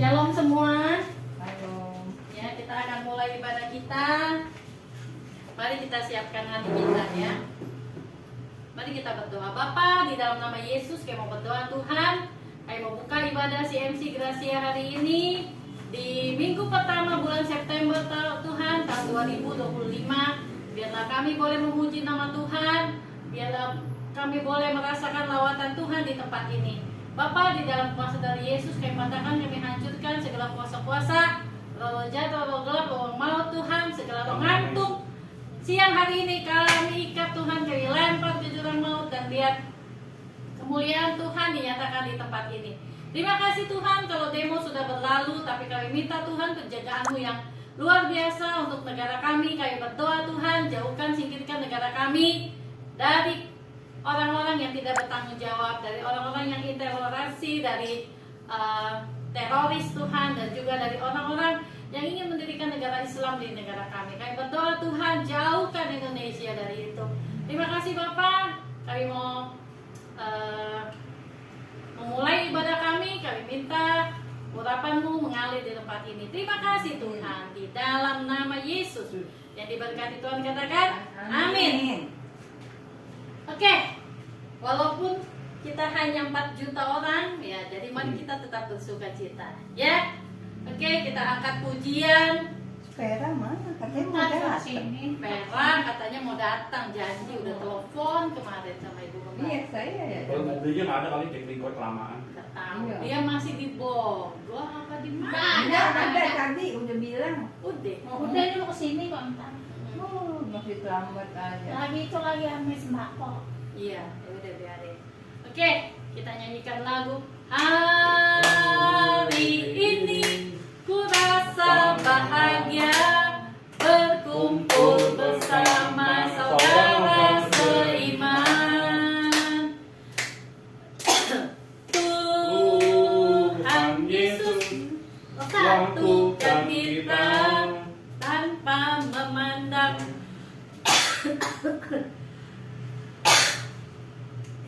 Shalom semua. Shalom. Ya, kita akan mulai ibadah kita. Mari kita siapkan hati kita ya. Mari kita berdoa. Bapa, di dalam nama Yesus kami mau berdoa Tuhan. Kami mau buka ibadah CMC Gracia hari ini di minggu pertama bulan September Tuhan tahun 2025. Biarlah kami boleh memuji nama Tuhan. Biarlah kami boleh merasakan lawatan Tuhan di tempat ini. Bapa, di dalam kuasa dari Yesus kami katakan, kami hancurkan segala kuasa-kuasa, roh jahat, roh gelap, roh maut Tuhan, segala roh ngantuk. Siang hari ini kami ikat Tuhan, kami lempar ke jurang maut dan lihat kemuliaan Tuhan dinyatakan di tempat ini. Terima kasih Tuhan kalau demo sudah berlalu, tapi kami minta Tuhan penjagaan-Mu yang luar biasa untuk negara kami. Kami berdoa Tuhan, jauhkan, singkirkan negara kami dari orang-orang yang tidak bertanggung jawab, dari orang-orang yang intoleransi, dari teroris Tuhan, dan juga dari orang-orang yang ingin mendirikan negara Islam di negara kami. Kami berdoa Tuhan, jauhkan Indonesia dari itu. Terima kasih Bapak. Kami mau memulai ibadah kami. Kami minta urapan-Mu mengalir di tempat ini. Terima kasih Tuhan, di dalam nama Yesus yang diberkati Tuhan katakan amin. Oke, walaupun kita hanya 4 juta orang, ya, jadi mari kita tetap bersuka cita, ya. Oke, kita angkat pujian. Vera mana? Katanya mau datang. Sini, Vera katanya mau datang, janji udah telepon kemarin sama Ibu Pembantu. Iya, saya ya. Kalau mobilnya nggak ada kali cek record kelamaan. Nggak tahu, Iya. dia masih di Bogor apa di mana? Ada tadi udah bilang. Udah dulu kesini kok entar. Oh, masih terlambat aja. Lagi itu lagi ame sembako. Iya, ya udah biarin. Oke, kita nyanyikan lagu Hari ini ku rasa bahagia berkumpul bersama saudara seiman. Tuhan Yesus satukan kita tanpa memandang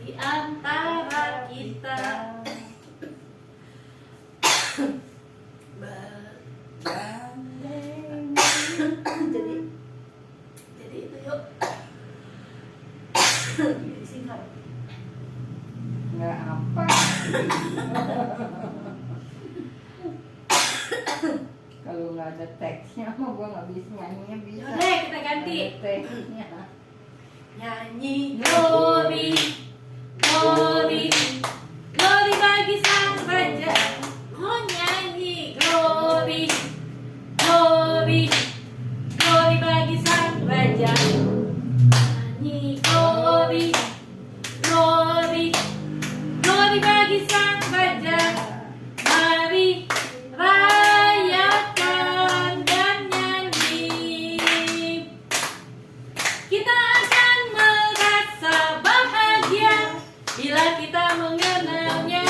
di antara kita. Jadi itu yuk. Disingkat. Nggak apa. Kalau nggak ada teksnya, mah gua nggak bisa nyanyinya bisa. Yaudah, kita ganti. Ada teksnya. Nyanyi glory, glory, glory bagi sang raja. Oh nyanyi glory, glory, glory bagi sang raja. Nyanyi glory, glory, glory bagi sang raja. Mari rayakan dan nyanyi. Kita akan merasa bahagia bila kita mengenalnya.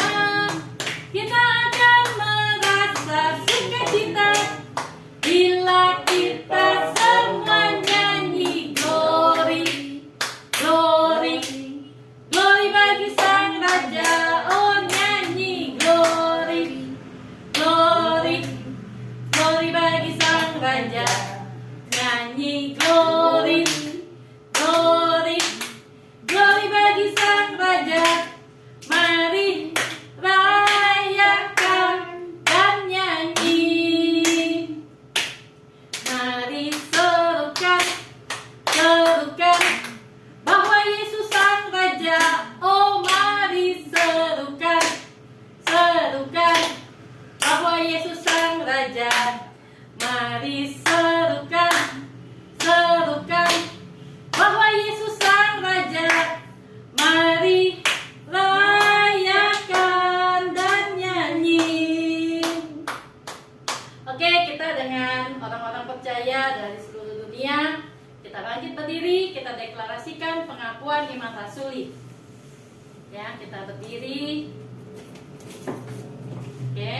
Kita akan merasa sukacita bila kita semua nyanyi glory, glory, glory bagi sang raja. Oh nyanyi glory, glory, glory bagi sang raja. Nyanyi glory, glory, glory bagi sang raja. Mari rayakan dan nyanyi. Mari serukan, serukan bahwa Yesus sang raja. Oh mari serukan, serukan bahwa Yesus sang raja. Mari serukan, serukan bahwa Yesus sang raja. Mari rayakan dan nyanyi. Oke, kita dengan orang-orang percaya dari seluruh dunia, kita bangkit berdiri, kita deklarasikan pengakuan iman rasuli. Ya, kita berdiri. Oke.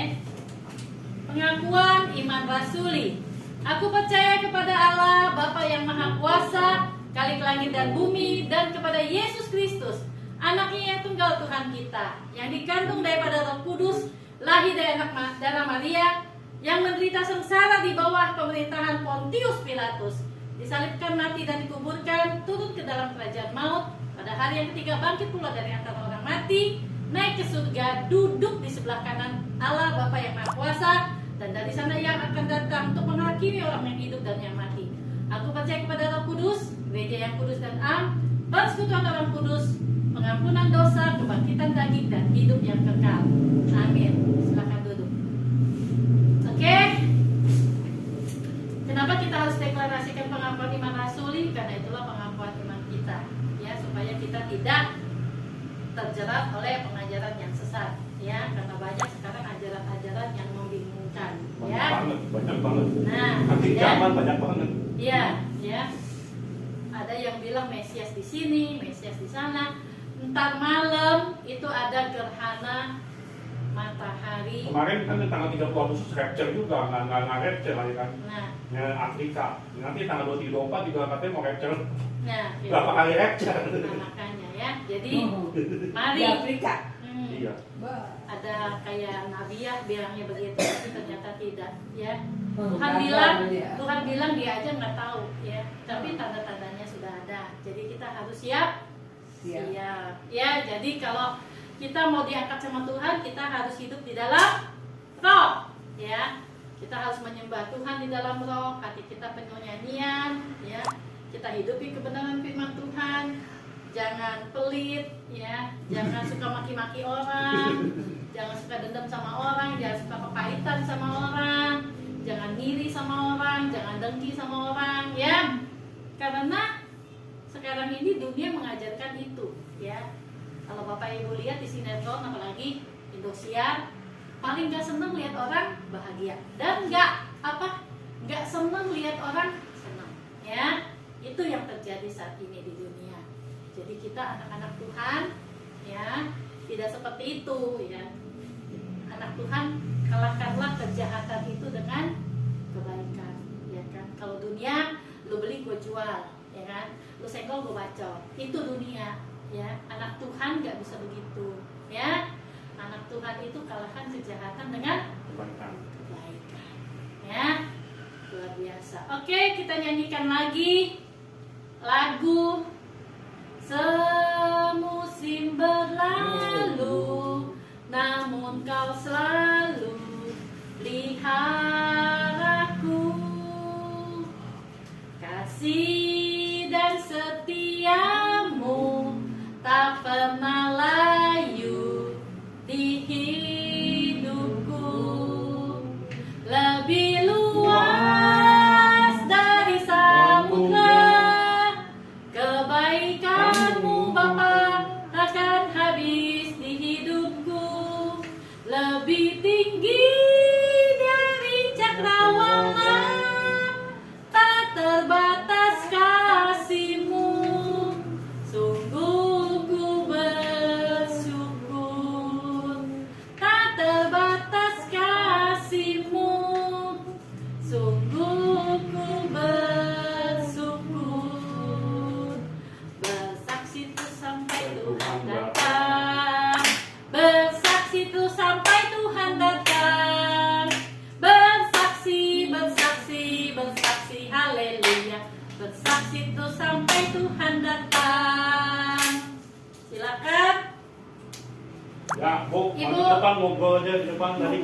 Pengakuan iman rasuli. Aku percaya kepada Allah, Bapa yang Maha Kuasa, Khalik langit dan bumi, dan kepada Yesus Kristus, Anaknya yang tunggal Tuhan kita, yang dikandung daripada Roh Kudus, lahir dari anak darah Maria, yang menderita sengsara di bawah pemerintahan Pontius Pilatus, disalibkan, mati dan dikuburkan, turun ke dalam kerajaan maut, pada hari yang ketiga bangkit pula dari antara orang mati, naik ke surga, duduk di sebelah kanan Allah Bapa yang Maha Kuasa, dan dari sana yang akan datang untuk menghakimi orang yang hidup dan yang mati. Aku percaya kepada Roh Kudus, gereja yang kudus dan am, persekutuan orang kudus, pengampunan dosa, kebangkitan daging, dan hidup yang kekal. Amin. Silakan duduk. Oke. Kenapa kita harus deklarasikan pengakuan iman rasuli? Karena itulah pengakuan iman kita, ya, supaya kita tidak terjerat oleh pengajaran yang sesat, ya, karena banyak sekarang ajaran-ajaran yang membingungkan, ya. Banyak banget. Nah, Nanti ya. zaman banyak banget. Iya, ya. Ada yang bilang Mesias di sini, Mesias di sana. Entar malam itu ada gerhana matahari. Kemarin kan tanggal 30 Agustus rapture juga, nggak rapture lagi kan. Nah, Ya, Afrika. Nanti tanggal 23-24 juga katanya mau rapture. nah, Berapa kali rapture? Nah, makanya ya. Jadi Oh, mari. di Afrika. Iya. Wah. Ada kayak Nabiah bilangnya begitu, tapi ternyata tidak, ya. Oh, Tuhan gagal bilang, dia. Tuhan bilang dia aja nggak tahu, ya. Tapi tanda-tandanya sudah ada. Jadi kita harus siap. Siap. Siap. Ya, jadi kalau kita mau diangkat sama Tuhan, kita harus hidup di dalam Roh, ya. Kita harus menyembah Tuhan di dalam Roh, hati kita penuh nyanyian, ya. Kita hidupi kebenaran firman Tuhan. Jangan pelit, ya. Jangan suka maki-maki orang. Jangan suka dendam sama orang, jangan suka kepahitan sama orang. Jangan ngiri sama orang, jangan dengki sama orang, ya. Karena sekarang ini dunia mengajarkan itu, ya. Kalau Bapak Ibu lihat di sinetron, apalagi Indosiar, paling gak seneng lihat orang bahagia dan gak seneng lihat orang senang, ya. Itu yang terjadi saat ini di dunia. Jadi kita anak-anak Tuhan, ya, tidak seperti itu, ya. Anak Tuhan, kalahkanlah kejahatan itu dengan kebaikan, ya kan. Kalau dunia, lu beli gue jual, ya kan. Lu senggol gue bacok, itu dunia, ya. Anak Tuhan nggak bisa begitu, ya. Anak Tuhan itu kalahkan kejahatan dengan kebaikan, ya. Luar biasa. Oke, kita nyanyikan lagi lagu Semusim berlalu, namun kau selalu peliharaku. Kasih dan setiamu tak pernah layu di hidupku. Lebih luas dari samudra, kebaikanmu Bapa takkan habis di hidupku. Lebih tinggi dari cakrawala, tak terbatas kasih-Mu. Sungguh ku bersyukur, tak terbatas kasih-Mu. Sungguh ku bersyukur. Bersaksi terus sampai Tuhan datang. Bersaksi terus sampai Tuhan datang. Bersaksi, bersaksi, bersaksi, haleluya. Bersaksi terus sampai Tuhan datang. Silakan. Ya, Bu, Ibu. di depan ngobrol aja di depan tadi.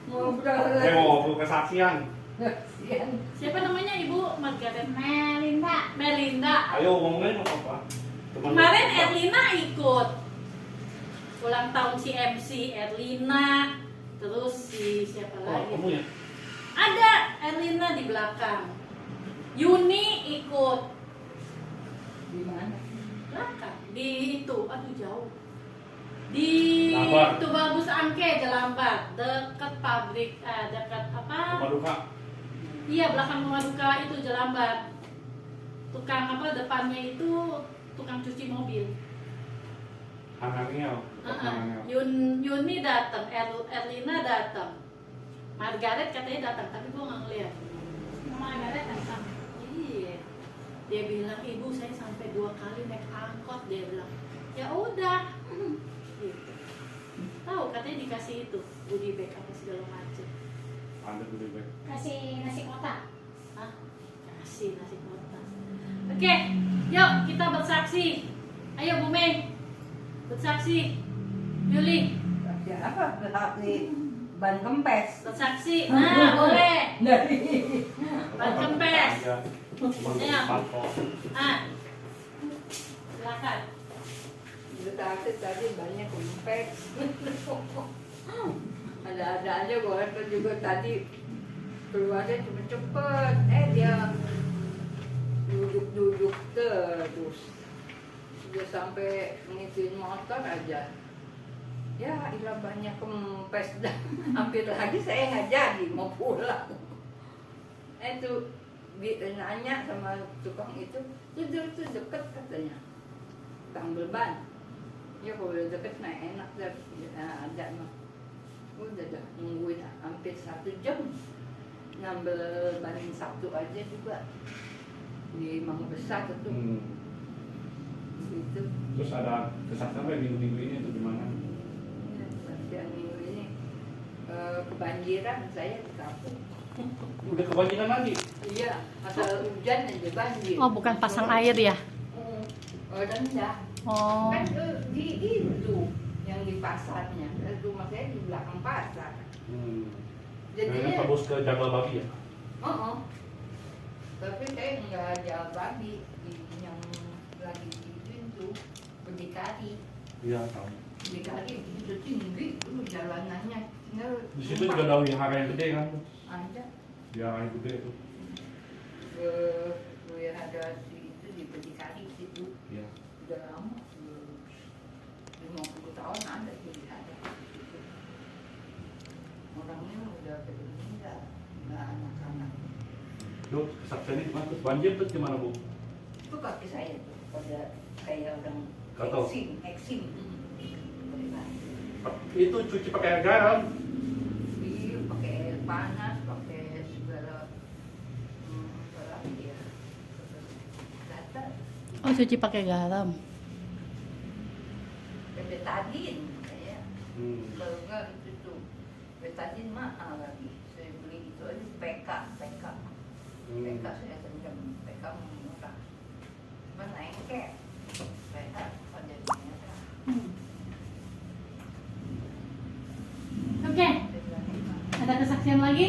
Ngobrol. Saya mau ngobrol kesaksian. Kasihan. Siapa namanya Ibu? Margaret Melinda. Melinda. Ayo ngomongin apa? Teman Kemarin Erlina ikut ulang tahun si MC Erlina, terus si siapa Oh, lagi? kamu ya? Ada Erlina di belakang. Yuni ikut Di mana? belakang di itu, aduh jauh. Di Lambat. itu bagus Angke Jelambar, dekat pabrik, dekat apa? Rumah duka. Iya, belakang rumah duka itu Jelambar. Tukang apa depannya itu tukang cuci mobil. Hanangel. Yuni datang, Erlina datang, Margaret katanya datang, tapi gue nggak ngeliat. Margaret datang. Iya, dia bilang ibu saya sampai 2 kali naik angkot, dia bilang ya udah, gitu. Tahu katanya dikasih itu goodie bag apa segala macam. Ada gue deh. Kasih nasi kotak. Hah? Kasih nasi kotak. Oke, yuk kita bersaksi. Ayo Bu Mei, bersaksi. Yuli, Saksi apa? Saksi ban kempes. bersaksi. Nah, boleh. Dari Ban kempes. Ya. Ya. Ah, silakan. saksi tadi banyak kempes. Ada-ada aja gue tuh juga tadi keluarnya cepet-cepet. Dia duduk-duduk terus. Dia sampai ngituin motor aja. Ya, ilah banyak kempes dah. Hampir lagi saya nggak jadi mau pulang. Itu nanya sama tukang itu deket katanya. Tambel ban. Ya kalau udah deket mah enak dah. Ada mah. Udah dah nungguin hampir 1 jam. Ngambil ban Sabtu aja juga. Di Mangga Besar itu. Gitu. Terus ada kesaksian apa minggu-minggu ini itu gimana? Bagian minggu ini kebanjiran saya di kampung. Udah kebanjiran lagi? Iya, asal hujan aja banjir. Oh, bukan pasang air ya? Rendah. Oh. Kan di itu yang di pasarnya. Rumah saya di belakang pasar. Jadi Jadinya, tembus ke Jagal Babi ya? tapi saya nggak ada babi yang lagi di itu berdikari. Iya tahu. Berdikari itu tinggi, itu jalanannya. Di situ juga ada wihara yang gede kan? Ada. Wihara yang gede itu. Yang ada di itu di berdikari situ. Iya. Udah lama, 50 tahun ada di ada. Orangnya udah meninggal, nggak anak-anak. Duh, kesaksiannya gimana tuh? Banjir tuh gimana Bu? Itu kaki saya tuh, pada kayak orang Gatal. eksim. Itu cuci pakai air garam. Iya, pakai air panas, pakai segala apa lagi ya. Gatal. Oh, cuci pakai garam. Betadin kayak. Hmm. Kalau enggak itu tuh betadin mahal lagi. Saya beli itu aja PK. PK saya pinjam PK murah. Mana engke? PK pada murah. Oke, ada kesaksian lagi?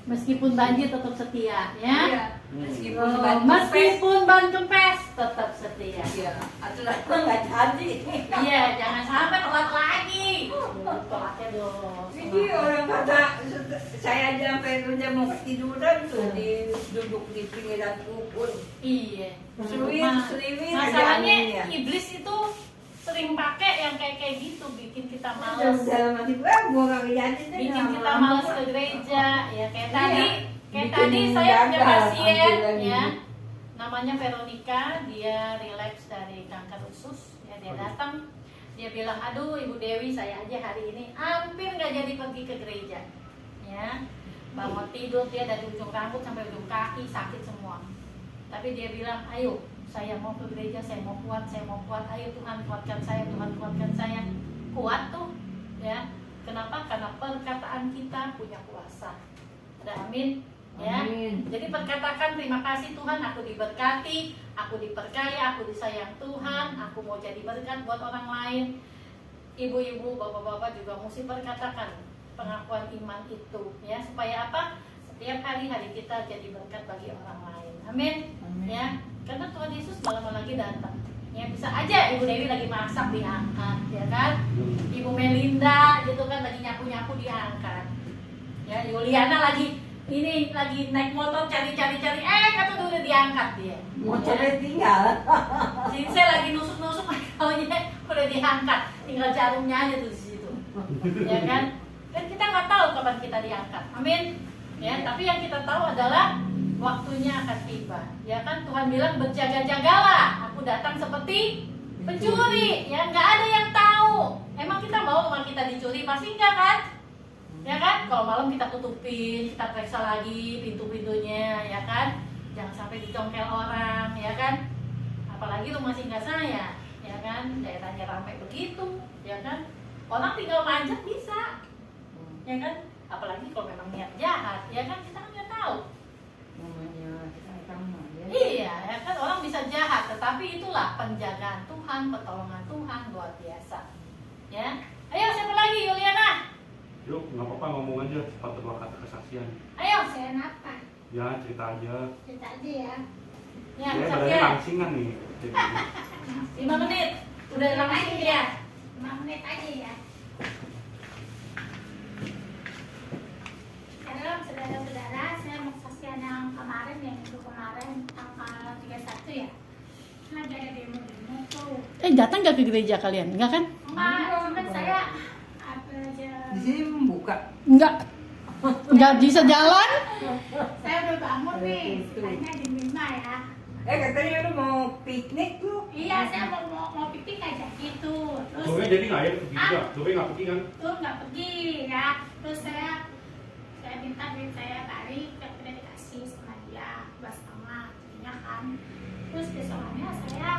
Meskipun banjir tetap setia, ya. Iya, meskipun Oh, ban kempes. meskipun ban kempes tetap setia. Iya, aturan nggak jadi. Iya, jangan sampai telat lagi. Telatnya dong. Jadi orang kata saya aja sampai udah mau ketiduran tuh duduk di pinggiran kubur. Iya. Seliwir Masalahnya aja iblis itu sering pakai yang kayak gitu, bikin kita anunya. males, Dalam hati gua nggak jadi deh. bikin kita lama-lama males gua. ke gereja. Ya kayak Iya, tadi, kayak bikin tadi saya punya gagal, pasien, ambil lagi. ya. Namanya Veronica, dia relapse dari kanker usus. Ya, dia datang, dia bilang, aduh Ibu Dewi, saya aja hari ini hampir nggak jadi pergi ke gereja. Ya, bangun tidur dia dari ujung rambut sampai ujung kaki sakit semua. Tapi dia bilang, ayo saya mau ke gereja, saya mau kuat, ayo Tuhan kuatkan saya, Tuhan kuatkan saya. Kuat tuh, ya. Kenapa? Karena perkataan kita punya kuasa. Ada amin, ya. Amin. Jadi perkatakan terima kasih Tuhan, aku diberkati, aku diperkaya, aku disayang Tuhan, aku mau jadi berkat buat orang lain. Ibu-ibu, bapak-bapak juga mesti perkatakan pengakuan iman itu, ya, supaya apa? Setiap hari kita jadi berkat bagi orang lain. Amin. Amin. Ya, karena Tuhan Yesus malam lagi datang. Ya, bisa aja Ibu Dewi lagi masak diangkat, ya kan? Ibu Melinda gitu kan lagi nyapu-nyapu diangkat. Ya, Yuliana lagi naik motor cari-cari, kata udah diangkat dia. Motornya tinggal. Jadi saya lagi nusuk-nusuk kaunya udah diangkat, tinggal jarumnya aja tuh di situ. Ya kan? Dan kita nggak tahu kapan kita diangkat. Amin. Ya, tapi yang kita tahu adalah waktunya akan tiba. Ya kan, Tuhan bilang berjaga-jagalah. Aku datang seperti pencuri. Ya, nggak ada yang tahu. Emang kita mau rumah kita dicuri? Pasti enggak kan? Ya kan? Kalau malam kita tutupin, kita periksa lagi pintu-pintunya, ya kan? Jangan sampai dicongkel orang, ya kan? Apalagi rumah singgah saya. ya kan, daerahnya ramai begitu, ya kan, orang tinggal manjat bisa, ya kan, apalagi kalau memang niat jahat, ya kan, kita kan nggak tahu. Namanya sama ya. Iya, ya kan, orang bisa jahat, tetapi itulah penjagaan Tuhan, pertolongan Tuhan luar biasa, ya. Ayo siapa lagi, Yuliana? Yuk, nggak apa-apa ngomong aja, sepatu dua kata kesaksian. Ayo, Saya apa? Ya, cerita aja. Cerita aja ya. ya, Ya, badannya kesaksian. langsingan nih. 5 menit, udah langsung ya. 5 menit aja ya. Halo saudara-saudara, saya mau kesaksian yang kemarin, yang minggu kemarin tanggal 31 ya. Lagi ada demo-demo tuh. Datang nggak ke gereja kalian? Enggak kan? Enggak, cuman saya apa aja. Di sini membuka. Enggak bisa jalan. Saya udah bangun nih, ceritanya di Mima ya. Katanya lu mau piknik tuh. Iya, saya mau piknik aja gitu. Terus Dore jadi nggak ya pergi juga? Dore nggak pergi kan? tuh nggak pergi ya. Terus saya minta duit saya balik, tapi udah dikasih sama dia 2,5 jadinya kan. Terus besokannya saya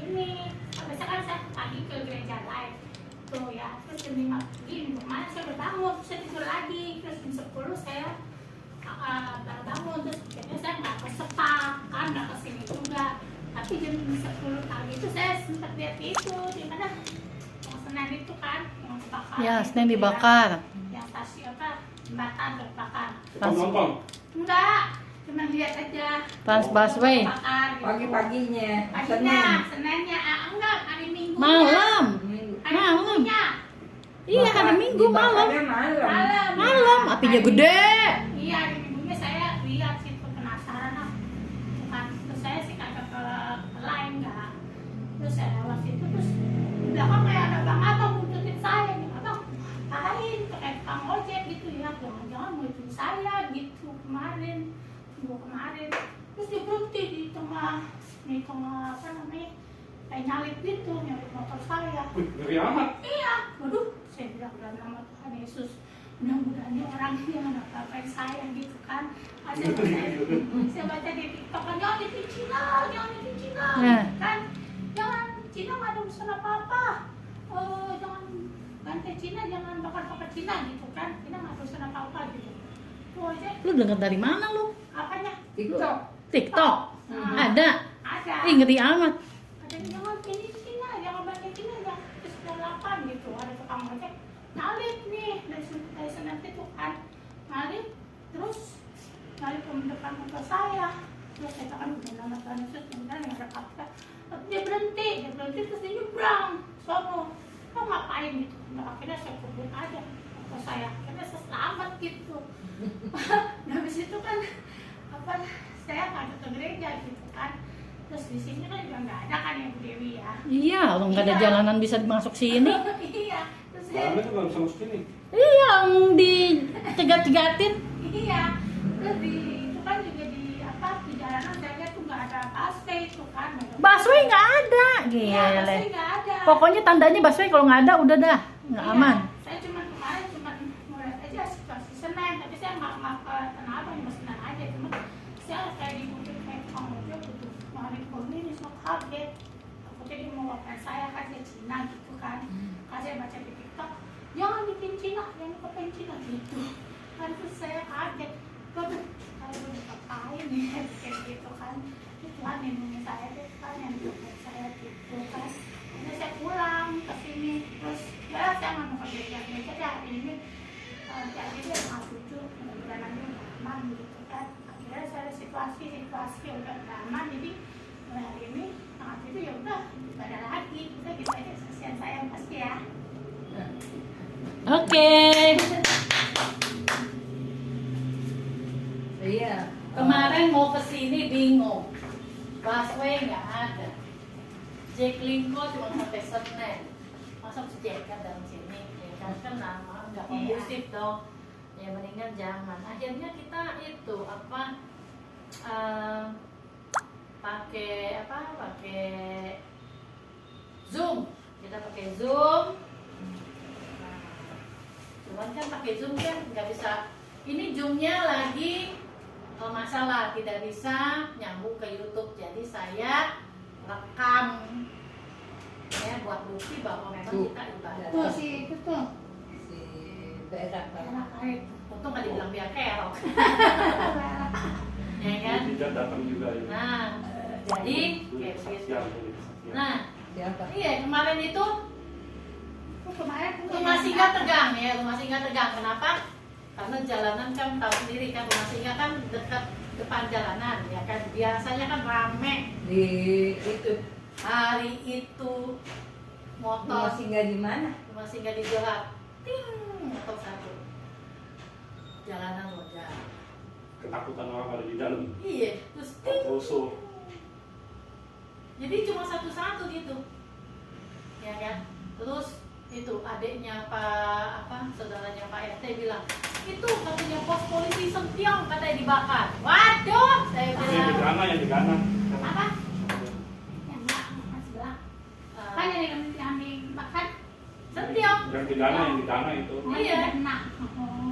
ini, biasa kan saya pagi ke gereja lain tuh ya. Terus jam 5 pagi minggu kemarin saya udah bangun, terus saya tidur lagi. Terus jam 10 saya baru bangun, terus akhirnya saya nggak ke spa kan, nggak kesini juga. Tapi jam 10 pagi itu saya sempat lihat itu di mana yang Senen itu kan, yang kebakaran. Ya, itu, Senen ya. dibakar. Yang stasiun apa, jembatan terbakar. Nonton nonton. Enggak, cuma lihat aja. Trans busway. Terbakar gitu. Pagi-paginya. Paginya, Senennya, enggak, hari Minggu. Malam. Hari Malam. Minggunya. Iya, hari Minggu malam. Malam. Malam, apinya gede. Iya, hari Minggunya saya lihat situ, penasaran lah. Bukan, terus saya sih kagak ke lain enggak. Terus saya lewat situ, terus di belakang kayak ada abang buntutin saya nih, abang ngapain kayak tukang ojek gitu ya, jangan-jangan mau itu saya gitu kemarin, minggu kemarin. Terus dia berhenti di tengah apa namanya, kayak nyalip gitu, nyalip motor saya. Wih, ngeri amat. Iya, waduh, saya bilang dalam nama Tuhan Yesus, mudah-mudahan ini orang yang apa-apain saya gitu kan. Saya baca di TikTok kan, jangan di Cina, Nah. kan, jangan Cina nggak ada urusan apa-apa, jangan ganti Cina, jangan bakar Cina gitu kan, Cina nggak ada urusan apa-apa gitu. Tuh aja, Lu denger dari mana lu? apanya? TikTok. TikTok. Nah, Ada. ada. Ih, ngeri amat. Katanya jangan pilih Cina, jangan banyak Cina, jangan terus 98 gitu. Ada tukang ojek ngalip nih dari Senen itu kan, ngalip terus ngalip ke depan motor saya. Terus saya katakan udah nama Tuhan Yesus, kemudian yang ada kapal. Dia berhenti terus dia nyebrang. Sono, lo ngapain gitu? Nah, akhirnya saya kubur aja motor saya. Akhirnya saya selamat gitu. Nah, habis itu kan apa? Saya nggak ke gereja gitu kan. Terus di sini kan juga nggak ada kan yang Bu Dewi ya. Iya, orang nggak ada Iya. jalanan bisa masuk sini. Iya, terus Malamnya tuh nggak bisa masuk sini. Iya, orang dicegat-cegatin. iya, terus di itu kan juga di apa di jalanan saya lihat tuh nggak ada busway itu kan. Busway nggak ada, Iya, gile. busway nggak ada. Pokoknya tandanya busway kalau nggak ada udah dah, nggak Iya, aman. Saya kemarin mau lihat aja situasi Senen, tapi saya nggak ke Tanah Abang, cuma Senen aja. Cuma saya kayak di mobil kayak tukang mobil gitu, kemarin ini semua kaget. Takutnya dia mau ngapain saya kan dia Cina gitu kan. Kan saya baca di TikTok, jangan bikin Cina, jangan ngapain Cina gitu. Kan terus saya kaget, waduh, saya udah ngapain nih kayak gitu kan. Itu Tuhan lindungi saya deh kan, yang buat saya gitu kan. Akhirnya saya pulang ke sini, terus ya saya nggak mau kerja deh hari ini. Jadi dia nggak lucu, mudah-mudahan nanti udah aman gitu kan. Akhirnya saya ada situasi udah aman, jadi mulai hari ini tanggal itu ya udah ibadah lagi. Kita gitu aja kesaksian saya yang pasti ya. Oke. Iya. Kemarin mau ke sini bingung. Busway nggak ada. Jaklingko cuma sampai Senen. Masa mesti jaket dalam sini? Ya kan nama nggak kondusif dong. Ya mendingan jangan. Akhirnya kita itu apa? Pakai Zoom. Kita pakai Zoom. Nah, cuman kan pakai Zoom kan nggak bisa. Ini Zoom-nya lagi masalah, tidak bisa nyambung ke YouTube. Jadi saya rekam ya buat bukti bahwa memang Tuh. kita ibadah. Tuh si itu tuh. Si berak Enak aja. Untung nggak dibilang biar kerok, ya kan? Tidak datang juga ini. Nah, jadi kayak begitu. Kesaksian, kesaksian. Nah, siapa? iya kemarin itu Kemarin rumah singgah tegang ya, rumah singgah tegang. Kenapa? Karena jalanan kan tahu sendiri kan, rumah singgah kan dekat depan jalanan ya kan, biasanya kan rame. Di itu Hari itu mau motor singgah di mana? rumah singgah di Jelat, ting, motor satu, jalanan lonjak. Ketakutan orang ada di dalam. Iya, terus ting. Rusuh. Jadi cuma satu-satu gitu, ya kan? Terus itu adiknya saudaranya Pak RT bilang, itu katanya pos polisi Sentiong katanya dibakar. Waduh, saya Yang bilang di Ghana. apa? Yang belakang sebelah. Kan yang dimakan. Sentiong. Yang di Ghana itu. Iya. Enak.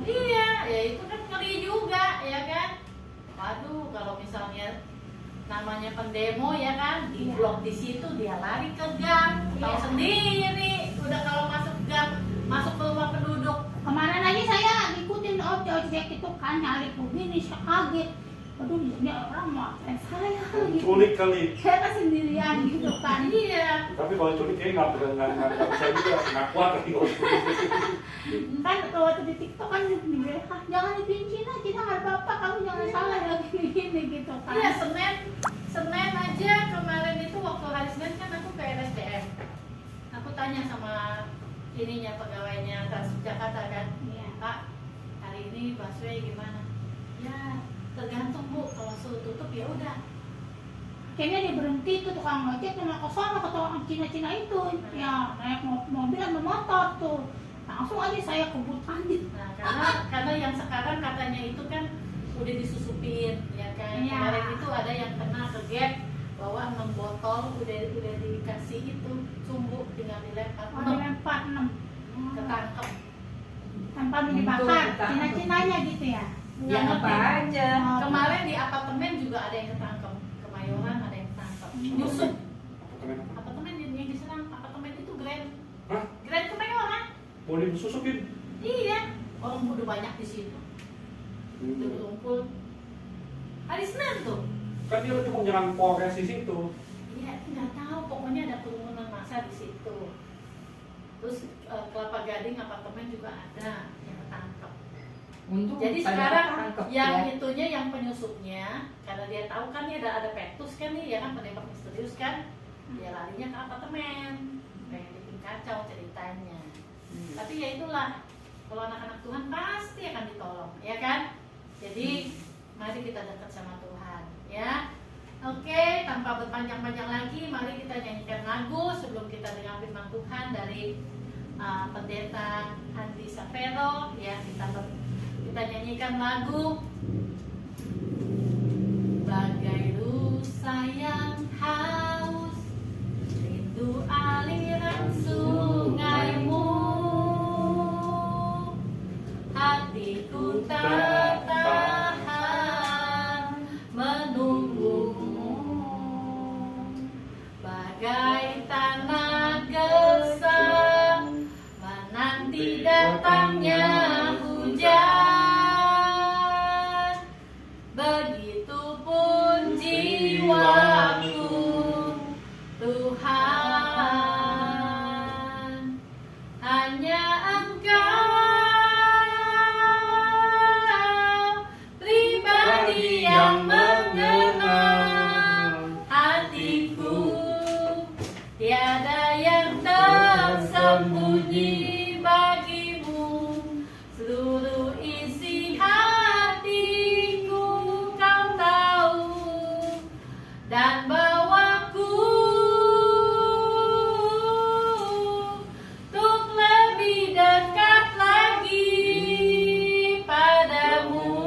Iya, ya itu kan ngeri juga, ya kan? Waduh, kalau misalnya namanya pendemo ya kan, di blok di situ dia lari ke gang, tahu Iya. sendiri. Udah kalau masuk gang, masuk ke rumah penduduk. Kemarin aja saya ngikutin ojek itu kan nyari begini, saya kaget. Aduh, ini orang mau apa saya gitu. Culik kali. Saya kan sendirian gitu kan. Iya. Tapi kalau culik kayaknya nggak bisa juga, nggak kuat kali kalau culik. Kan waktu di TikTok kan dibilang, "Ah, jangan dipincin aja, Cina nggak apa-apa, kamu jangan salah ya gini gitu kan." Iya, Senin aja kemarin itu waktu hari Senin kan aku ke RSDM. Aku tanya sama ininya pegawainya Transjakarta kan, Iya. Pak, hari ini busway gimana? Ya, tergantung Bu, kalau suruh tutup ya udah. Kayaknya dia berhenti tuh tukang ojek sama kosong ke tukang Cina-Cina itu, ya naik mobil sama motor tuh. Langsung aja saya kebut aja. Nah, karena yang sekarang katanya itu kan udah disusupin, ya kan. Iya. Kemarin itu ada yang kena ke gap bawa 6 botol udah dikasih itu sumbu tinggal dilempar. Oh, dilempar 6. Ketangkep. Tanpa Untung dibakar, ditangkap. Cina-Cinanya gitu ya. Ya apa aja. Oh, Kemarin di apartemen juga ada yang ketangkep. Kemayoran ada yang ketangkep. Nyusup. Apartemen yang diserang, apartemen itu Grand. Hah? Grand Kemayoran. Boleh disusupin? Iya. Orang udah banyak di situ. Udah berkumpul. Hari Senin tuh. Kan dia cuma nyerang Polres di situ. Iya, nggak tahu. Pokoknya ada kerumunan massa di situ. Terus Kelapa Gading apartemen juga ada yang ketangkep. Untung Jadi pada sekarang ketangkep, yang ya. itunya yang penyusupnya, karena dia tahu kan dia ada petus kan nih, ya kan penembak misterius kan, dia larinya ke apartemen, pengen bikin kacau ceritanya. Tapi ya itulah, kalau anak-anak Tuhan pasti akan ditolong, ya kan? Jadi mari kita dekat sama Tuhan, ya. Oke, tanpa berpanjang-panjang lagi, mari kita nyanyikan lagu sebelum kita dengar firman Tuhan dari pendeta Andi Savero, ya. Kita nyanyikan lagu Bagai rusa yang haus, rindu aliran sungaimu, hatiku tak tahan menunggumu. Bagai tanah gersang menanti datangnya hujan, begitupun jiwaku Tuhan, hanya Engkau pribadi yang mengenal hatiku, tiada yang tersembunyi bagimu, seluruh isi hatiku kau tahu, dan bawaku untuk lebih dekat lagi padamu,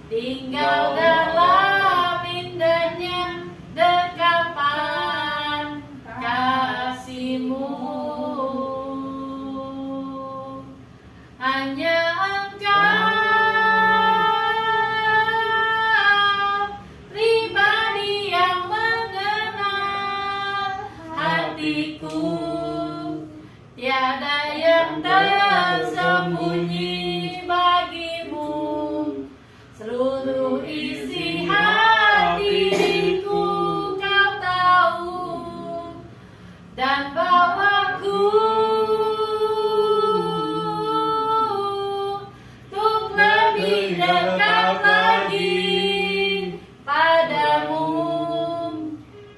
tinggal dalam indahnya dekapan kasihmu. Hanya Engkau pribadi yang mengenal hatiku, yang tersembunyi bagimu, seluruh isi hatiku kau tahu, dan bawaku untuk lebih dekat lagi padamu,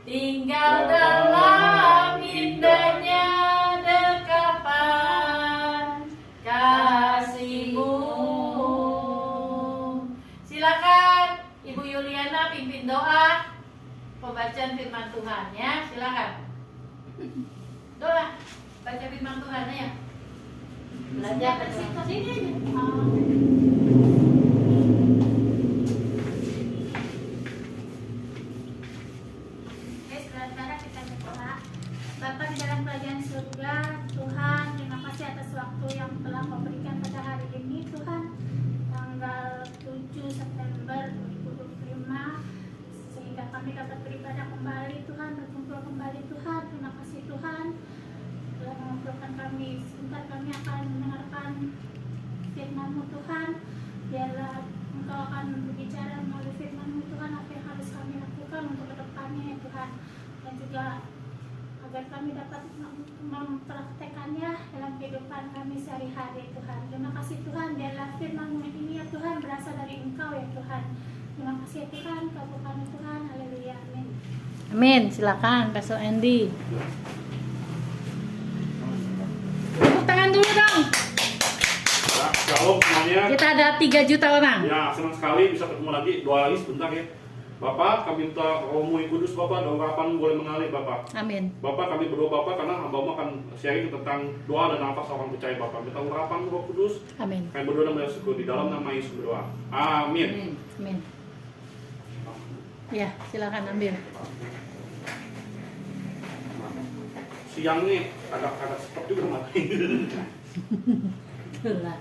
tinggal dalam indahnya dekapan kasih-Mu. Silakan Ibu Yuliana pimpin doa pembacaan firman Tuhan ya, silakan. Doa baca firman Tuhan ya. Belajar ke sini aja. Oke, saudara kita berdoa. Bapa di dalam kerajaan surga, Tuhan, terima kasih atas waktu yang telah Kau berikan pada hari ini, Tuhan, tanggal 7 September 2025, sehingga kami dapat beribadah kembali, Tuhan, berkumpul kembali, Tuhan. Terima kasih, Tuhan, telah mengumpulkan kami. Sebentar kami akan mendengarkan firman-Mu, Tuhan. Biarlah Engkau akan berbicara melalui firman-Mu, Tuhan, apa yang harus kami lakukan untuk kedepannya, ya Tuhan, dan juga agar kami dapat mempraktekannya dalam kehidupan kami sehari-hari, Tuhan. Terima kasih, Tuhan, biarlah firman-Mu ini, ya Tuhan, berasal dari Engkau, ya Tuhan. Terima kasih, ya Tuhan, kabul kami, Tuhan. Haleluya, amin. Amin, silakan Pastor Andy. Tepuk tangan dulu dong. Ya, shalom semuanya. Kita ada 3 juta orang. Ya, senang sekali bisa ketemu lagi. Doa lagi sebentar ya. Bapak, kami minta Roh-Mu yang Kudus, Bapak, dan urapan boleh mengalir, Bapak. Amin. Bapak, kami berdoa, Bapak, karena hamba-Mu akan sharing tentang doa dan nafas orang percaya, Bapak. Minta urapan Roh Kudus. Amin. Kami berdoa dan bersyukur di dalam nama Yesus berdoa. Amin. Amin. Ya, silakan ambil. Siang nih agak stop juga mati.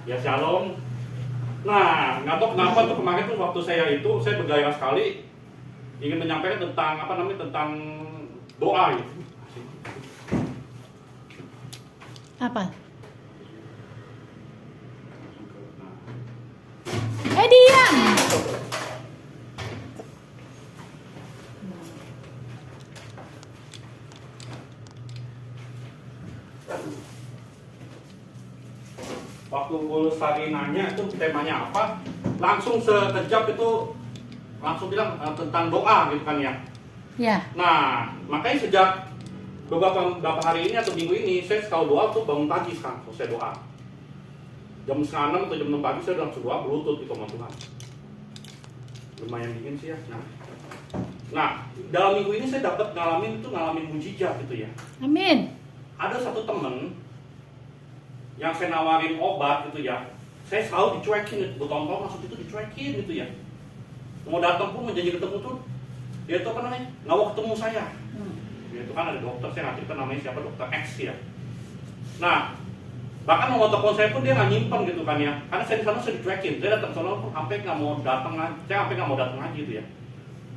Ya, shalom. Nah, nggak tahu kenapa tuh kemarin tuh waktu saya bergairah sekali ingin menyampaikan tentang tentang doa gitu. Apa? Diam. Waktu Bu Lestari nanya itu temanya apa, langsung sekejap itu langsung bilang tentang doa gitu kan ya. Ya. Nah, makanya sejak beberapa hari ini atau minggu ini saya kalau doa tuh bangun pagi sekarang, saya doa. Jam 5:30 atau jam 6 pagi saya langsung doa berlutut di sama Tuhan. Lumayan dingin sih ya. Nah, dalam minggu ini saya dapat ngalamin mujizat gitu ya. Amin. Ada satu temen yang saya nawarin obat gitu ya, saya selalu dicuekin, bertahun-tahun maksud itu dicuekin gitu ya. Mau datang pun menjanji ketemu tuh, dia itu apa namanya, nggak mau ketemu saya. Dia itu kan ada dokter, saya nggak cerita namanya siapa, dokter X ya. Nah, bahkan mau telepon saya pun dia nggak nyimpen gitu kan ya, karena saya di sana saya dicuekin, saya datang sana pun sampai nggak mau datang, saya sampai nggak mau datang lagi gitu ya.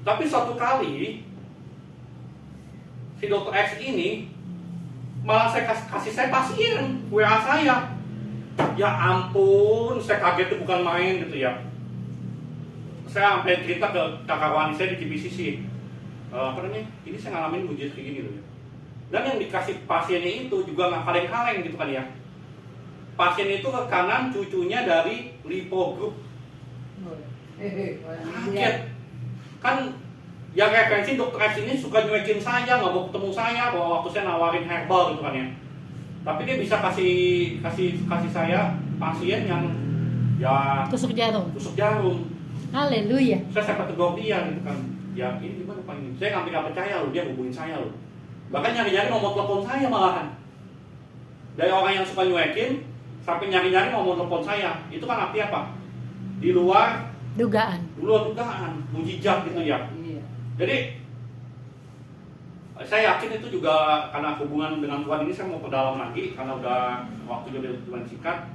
Tapi suatu kali si dokter X ini malah saya kasih saya pasien WA saya. Ya ampun, saya kaget itu bukan main gitu ya. Saya sampai cerita ke kakak wani saya di TBCC. Apa namanya? Ini saya ngalamin mujizat kayak gini loh ya. Dan yang dikasih pasiennya itu juga nggak kaleng-kaleng gitu kan ya. Pasien itu rekanan cucunya dari Lipo Group. Kaget. Kan yang referensi dokter X ini suka nyuekin saya, nggak mau ketemu saya, bahwa waktu saya nawarin herbal gitu kan ya. Tapi dia bisa kasih saya pasien yang ya Tusuk jarum. Haleluya. Saya tegur dia gitu kan. Ya ini gimana Pak ini? Saya nggak percaya loh, dia hubungin saya loh. Bahkan nyari-nyari nomor telepon saya malahan. Dari orang yang suka nyuekin sampai nyari-nyari nomor telepon saya. Itu kan artinya apa? Di luar dugaan, mujizat gitu ya. Jadi saya yakin itu juga karena hubungan dengan Tuhan ini saya mau ke dalam lagi karena udah waktunya udah singkat.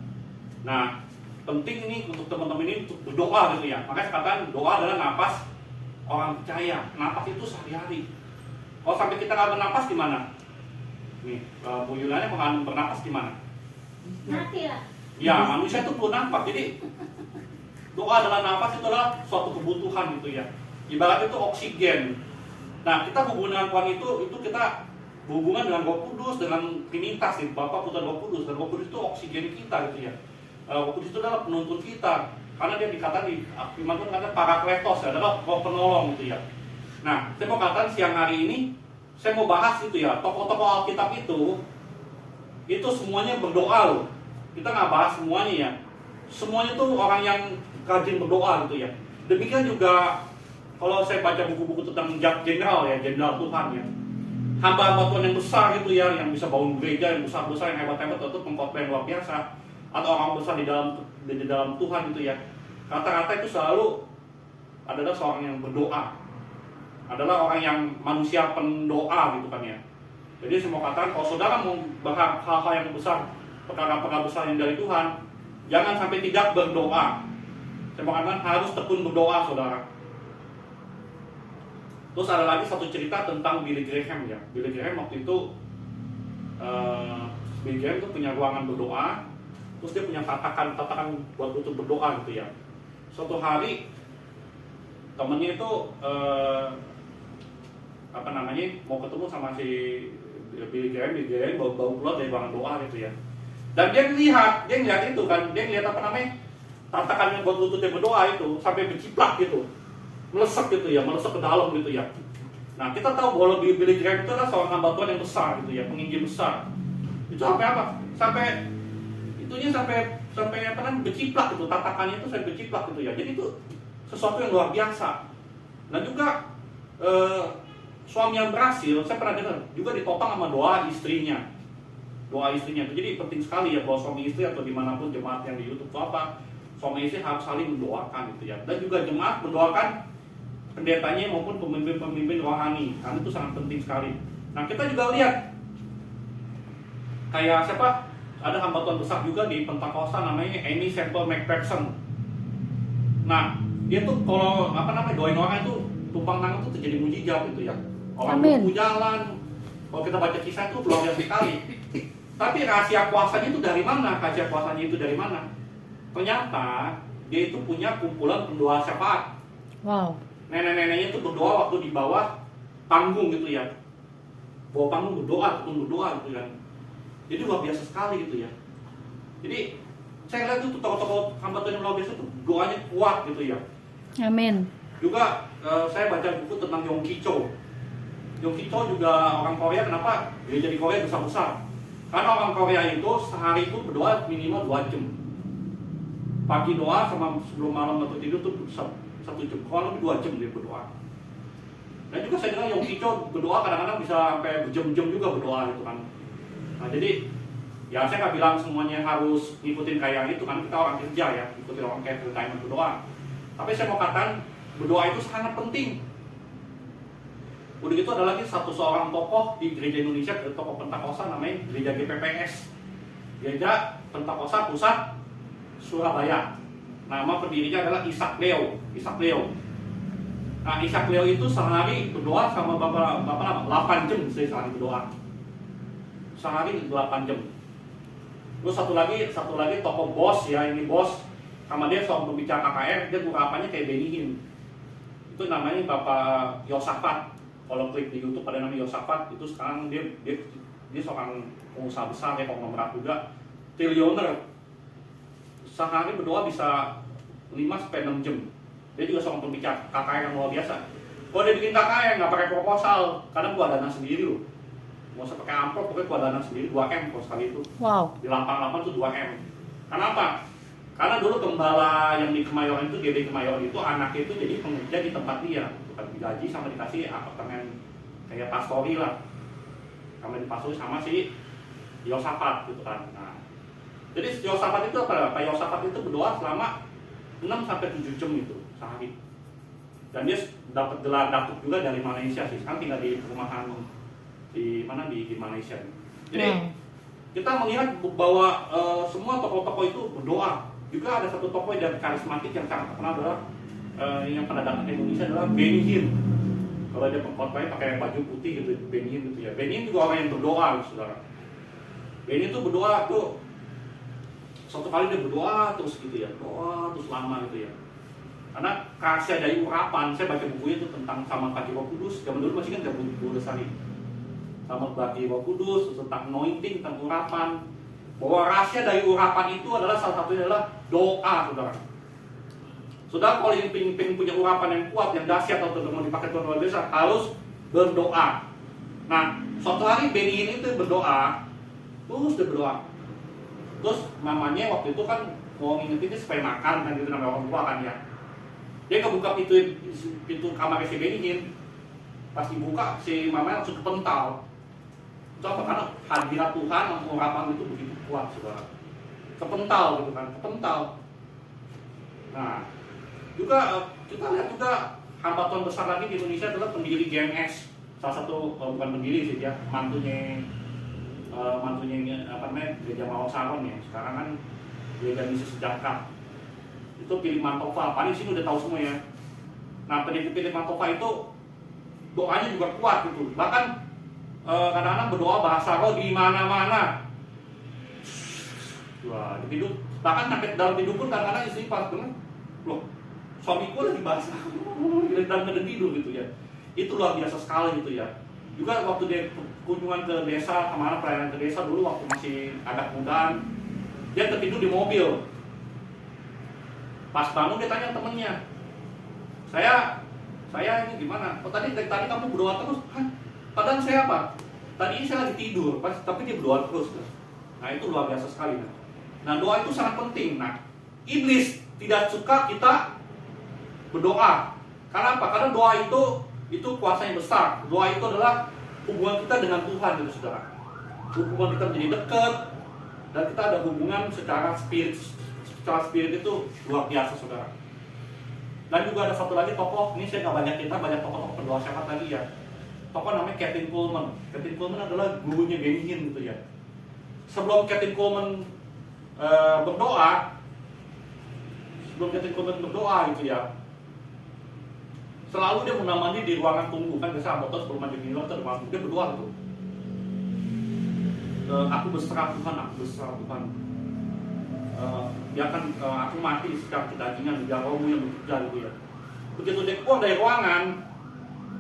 Nah, penting ini untuk teman-teman ini untuk berdoa gitu ya. Makanya saya katakan doa adalah napas orang percaya. Napas itu sehari-hari. Kalau sampai kita nggak bernapas gimana? Nih, Bu Yulanya bernapas gimana? Mati lah. Ya, manusia itu perlu nafas. Jadi doa adalah nafas, itu adalah suatu kebutuhan gitu ya. Ibarat itu oksigen. Nah, kita hubungan dengan Tuhan itu kita berhubungan dengan Roh Kudus, dengan Trinitas, gitu. Bapa, Putra, Roh Kudus. Dan Roh Kudus itu oksigen kita gitu ya. Roh Kudus itu adalah penuntun kita. Karena dia dikatakan di firman Tuhan kata Parakletos, ya, adalah roh penolong gitu ya. Nah, saya mau katakan siang hari ini saya mau bahas itu ya, tokoh-tokoh Alkitab itu semuanya berdoa loh. Kita nggak bahas semuanya ya. Semuanya itu orang yang rajin berdoa gitu ya. Demikian juga kalau saya baca buku-buku tentang jenderal ya, jenderal Tuhan ya. Hamba-hamba Tuhan yang besar itu ya, yang bisa bangun gereja yang besar-besar, yang hebat-hebat, itu pengkhotbah yang luar biasa. Atau orang besar di dalam Tuhan itu ya. Kata-kata itu selalu adalah seorang yang berdoa. Adalah orang yang manusia pendoa gitu kan ya. Jadi saya mau katakan, kalau saudara mau berharap hal-hal yang besar, perkara-perkara besar yang dari Tuhan, jangan sampai tidak berdoa. Saya mau katakan harus tekun berdoa saudara. Terus ada lagi satu cerita tentang Billy Graham ya. Billy Graham waktu itu Billy Graham itu punya ruangan berdoa. Terus dia punya tatakan buat untuk berdoa gitu ya. Suatu hari temennya itu mau ketemu sama si Billy Graham baru keluar dari ruangan doa gitu ya. Dan dia ngeliat itu kan, dia ngeliat tatakan yang buat lutut dia berdoa itu sampai berciplak gitu, melesek gitu ya, melesek ke dalam gitu ya. Nah kita tahu bahwa Billy Graham itu adalah seorang hamba Tuhan yang besar gitu ya, penginjil besar. Itu sampai apa? Sampai berciplak gitu, tatakannya itu sampai berciplak gitu ya. Jadi itu sesuatu yang luar biasa. Dan juga suami yang berhasil, saya pernah dengar juga ditopang sama doa istrinya. Jadi penting sekali ya bahwa suami istri atau dimanapun jemaat yang di YouTube itu apa, suami istri harus saling mendoakan gitu ya. Dan juga jemaat mendoakan pendetanya maupun pemimpin-pemimpin rohani, karena itu sangat penting sekali. Nah kita juga lihat kayak siapa, ada hamba Tuhan besar juga di Pentakosta namanya Amy Semple McPherson. Nah dia tuh kalau doain orang itu tumpang tangan tuh terjadi mujizat gitu ya. Orang lumpuh jalan. Kalau kita baca kisah itu luar biasa sekali. Tapi rahasia kuasanya itu dari mana? Ternyata dia itu punya kumpulan pendoa syafaat. Wow. Nenek-neneknya itu berdoa waktu di bawah panggung gitu ya. Bawah panggung berdoa gitu kan. Jadi luar biasa sekali gitu ya. Jadi saya lihat itu tokoh-tokoh hamba Tuhan yang luar biasa itu doanya kuat gitu ya. Amin. Juga saya baca buku tentang Yonggi Cho. Yonggi Cho juga orang Korea. Kenapa? Dia jadi Korea besar-besar. Karena orang Korea itu sehari itu berdoa minimal 2 jam. Pagi doa sama sebelum malam atau tidur tuh 1 jam. Kalau lebih 2 jam dia berdoa. Dan juga saya dengar Yonggi Cho berdoa kadang-kadang bisa sampai berjam-jam juga berdoa gitu kan. Nah jadi ya saya nggak bilang semuanya harus ngikutin kayak itu kan, kita orang kerja ya, ngikutin orang kayak full time berdoa. Tapi saya mau katakan berdoa itu sangat penting. Udah gitu ada lagi seorang tokoh di gereja Indonesia, tokoh Pentakosta namanya Gereja GPPS, Gereja Pentakosta Pusat Surabaya. Nama pendirinya adalah Ishak Leo. Nah Ishak Leo itu sehari berdoa sama Bapak 8 jam sehari berdoa. Sehari 8 jam. Terus satu lagi tokoh bos ya, ini bos sama dia soal pembicara KKR, dia urapannya kayak Benny Hinn. Itu namanya Bapak Yosafat. Kalau klik di YouTube ada namanya Yosafat, itu sekarang dia seorang pengusaha besar ya, konglomerat juga, triliuner. Sehari berdoa bisa 5-6 jam. Dia juga seorang pembicara KKR yang luar biasa. Kalau dia bikin KKR nggak pakai proposal, kadang gua dana sendiri loh. Nggak usah pakai amplop, pokoknya gua dana sendiri 2M kalau sekali itu. Wow. Di lapang-lapang tuh 2M. Kenapa? Karena dulu gembala yang di Kemayoran itu, GD Kemayoran itu anaknya itu jadi pengerja di tempat dia, bukan digaji sama dikasih apartemen kayak pastori lah, sama dipasuri sama si Yosafat gitu kan. Nah, jadi si Yosafat itu apa? Pak Yosafat itu berdoa selama 6-7 jam itu sehari. Dan dia dapat gelar datuk juga dari Malaysia sih. Sekarang tinggal di perumahan di Malaysia. Jadi kita melihat bahwa semua tokoh-tokoh itu berdoa. Juga ada satu tokoh yang karismatik yang sangat terkenal adalah yang pernah datang ke Indonesia adalah Benny Hinn. Kalau dia pengkhotbahnya pakai baju putih gitu, Benny Hinn gitu ya. Benny Hinn juga orang yang berdoa, saudara. Benny itu berdoa tuh Suatu kali dia berdoa terus gitu ya, doa terus lama gitu ya. Karena rahasia dari urapan, saya baca bukunya itu tentang sama bagi Roh Kudus. Zaman dulu masih kan gak buku Lestari. Sama bagi Roh Kudus, tentang anointing, tentang urapan. Bahwa rahasia dari urapan itu adalah salah satunya adalah doa, saudara. Saudara kalau ingin punya urapan yang kuat, yang dahsyat atau mau dipakai Tuhan luar biasa, harus berdoa. Nah, suatu hari Benny ini tuh berdoa, terus dia berdoa. Terus mamanya waktu itu kan mau ngingetin supaya makan kan, gitu namanya orang tua kan ya. Dia kebuka pintu kamar si Benny, pas dibuka si mamanya langsung kepental. Itu apa? Karena hadirat Tuhan, urapan itu begitu kuat, saudara. Kepental gitu kan, kepental. Nah, juga kita lihat juga hamba Tuhan besar lagi di Indonesia adalah pendiri GMS. Salah satu, bukan pendiri sih ya, mantunya apa namanya, Gereja Mawar Saron ya. Sekarang kan Gereja Misi Sejahtera. Itu Philip Mantova, paling sini udah tahu semua ya. Nah, pendiri Philip Mantova itu doanya juga kuat gitu. Bahkan kadang-kadang berdoa bahasa roh di mana-mana. Wah, di tidur, bahkan sampai dalam tidur pun kadang-kadang istri pas dengar, loh, suamiku lagi bahasa dalam tidur gitu ya. Itu luar biasa sekali gitu ya. Juga waktu dia kunjungan ke desa, kemana pelayanan ke desa dulu waktu masih agak mudaan, dia tertidur di mobil. Pas bangun dia tanya temennya, saya ini gimana? Oh tadi kamu berdoa terus? Hah? Padahal saya apa? Tadi saya lagi tidur, tapi dia berdoa terus. Nah itu luar biasa sekali. Nah doa itu sangat penting. Nah iblis tidak suka kita berdoa. Karena apa? Karena doa itu kuasa yang besar. Doa itu adalah hubungan kita dengan Tuhan, gitu saudara. Hubungan kita menjadi dekat dan kita ada hubungan secara spirit. Secara spirit itu luar biasa, saudara. Dan juga ada satu lagi tokoh, ini saya nggak banyak kita, banyak tokoh-tokoh berdoa syafaat lagi ya. Tokoh namanya Kathryn Kuhlman. Kathryn Kuhlman adalah gurunya Benny Hinn gitu ya. Sebelum Kathryn Kuhlman berdoa gitu ya, selalu dia mandi di ruangan tunggu kan, biasa anggota sebelum mandi di luar dia berdoa tuh. Aku berserah Tuhan, biarkan aku mati secara kedagingan, biar rohmu yang bekerja gitu ya. Begitu dia keluar dari ruangan,